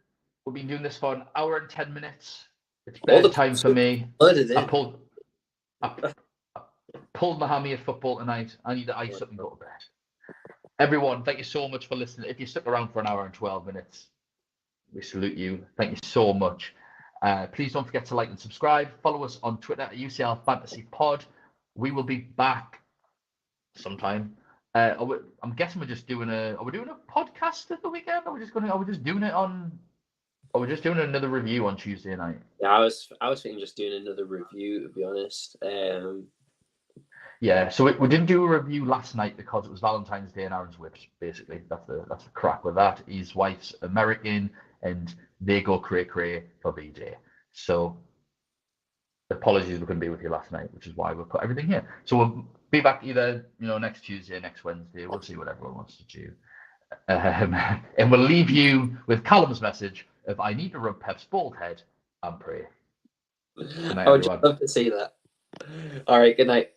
we've been doing this for an hour and 10 minutes. It's bedtime for me. I pulled my hammy at football tonight. I need to ice up and go to bed. Everyone, thank you so much for listening. If you stuck around for an hour and 12 minutes, we salute you. Thank you so much. Please don't forget to like and subscribe. Follow us on Twitter at UCL Fantasy Pod. We will be back sometime. I'm guessing we're just doing a podcast at the weekend? Are we just doing another review on Tuesday night? Yeah, I was thinking just doing another review, to be honest. Yeah, so we didn't do a review last night because it was Valentine's Day and Aaron's whips. Basically, that's the crack with that. His wife's American, and they go cray for VJ. So apologies we couldn't be with you last night, which is why we put everything here. So we'll be back either next Tuesday, next Wednesday. We'll see what everyone wants to do, and we'll leave you with Callum's message of I need to rub Pep's bald head and pray. Good night, I would love to see that. All right, good night.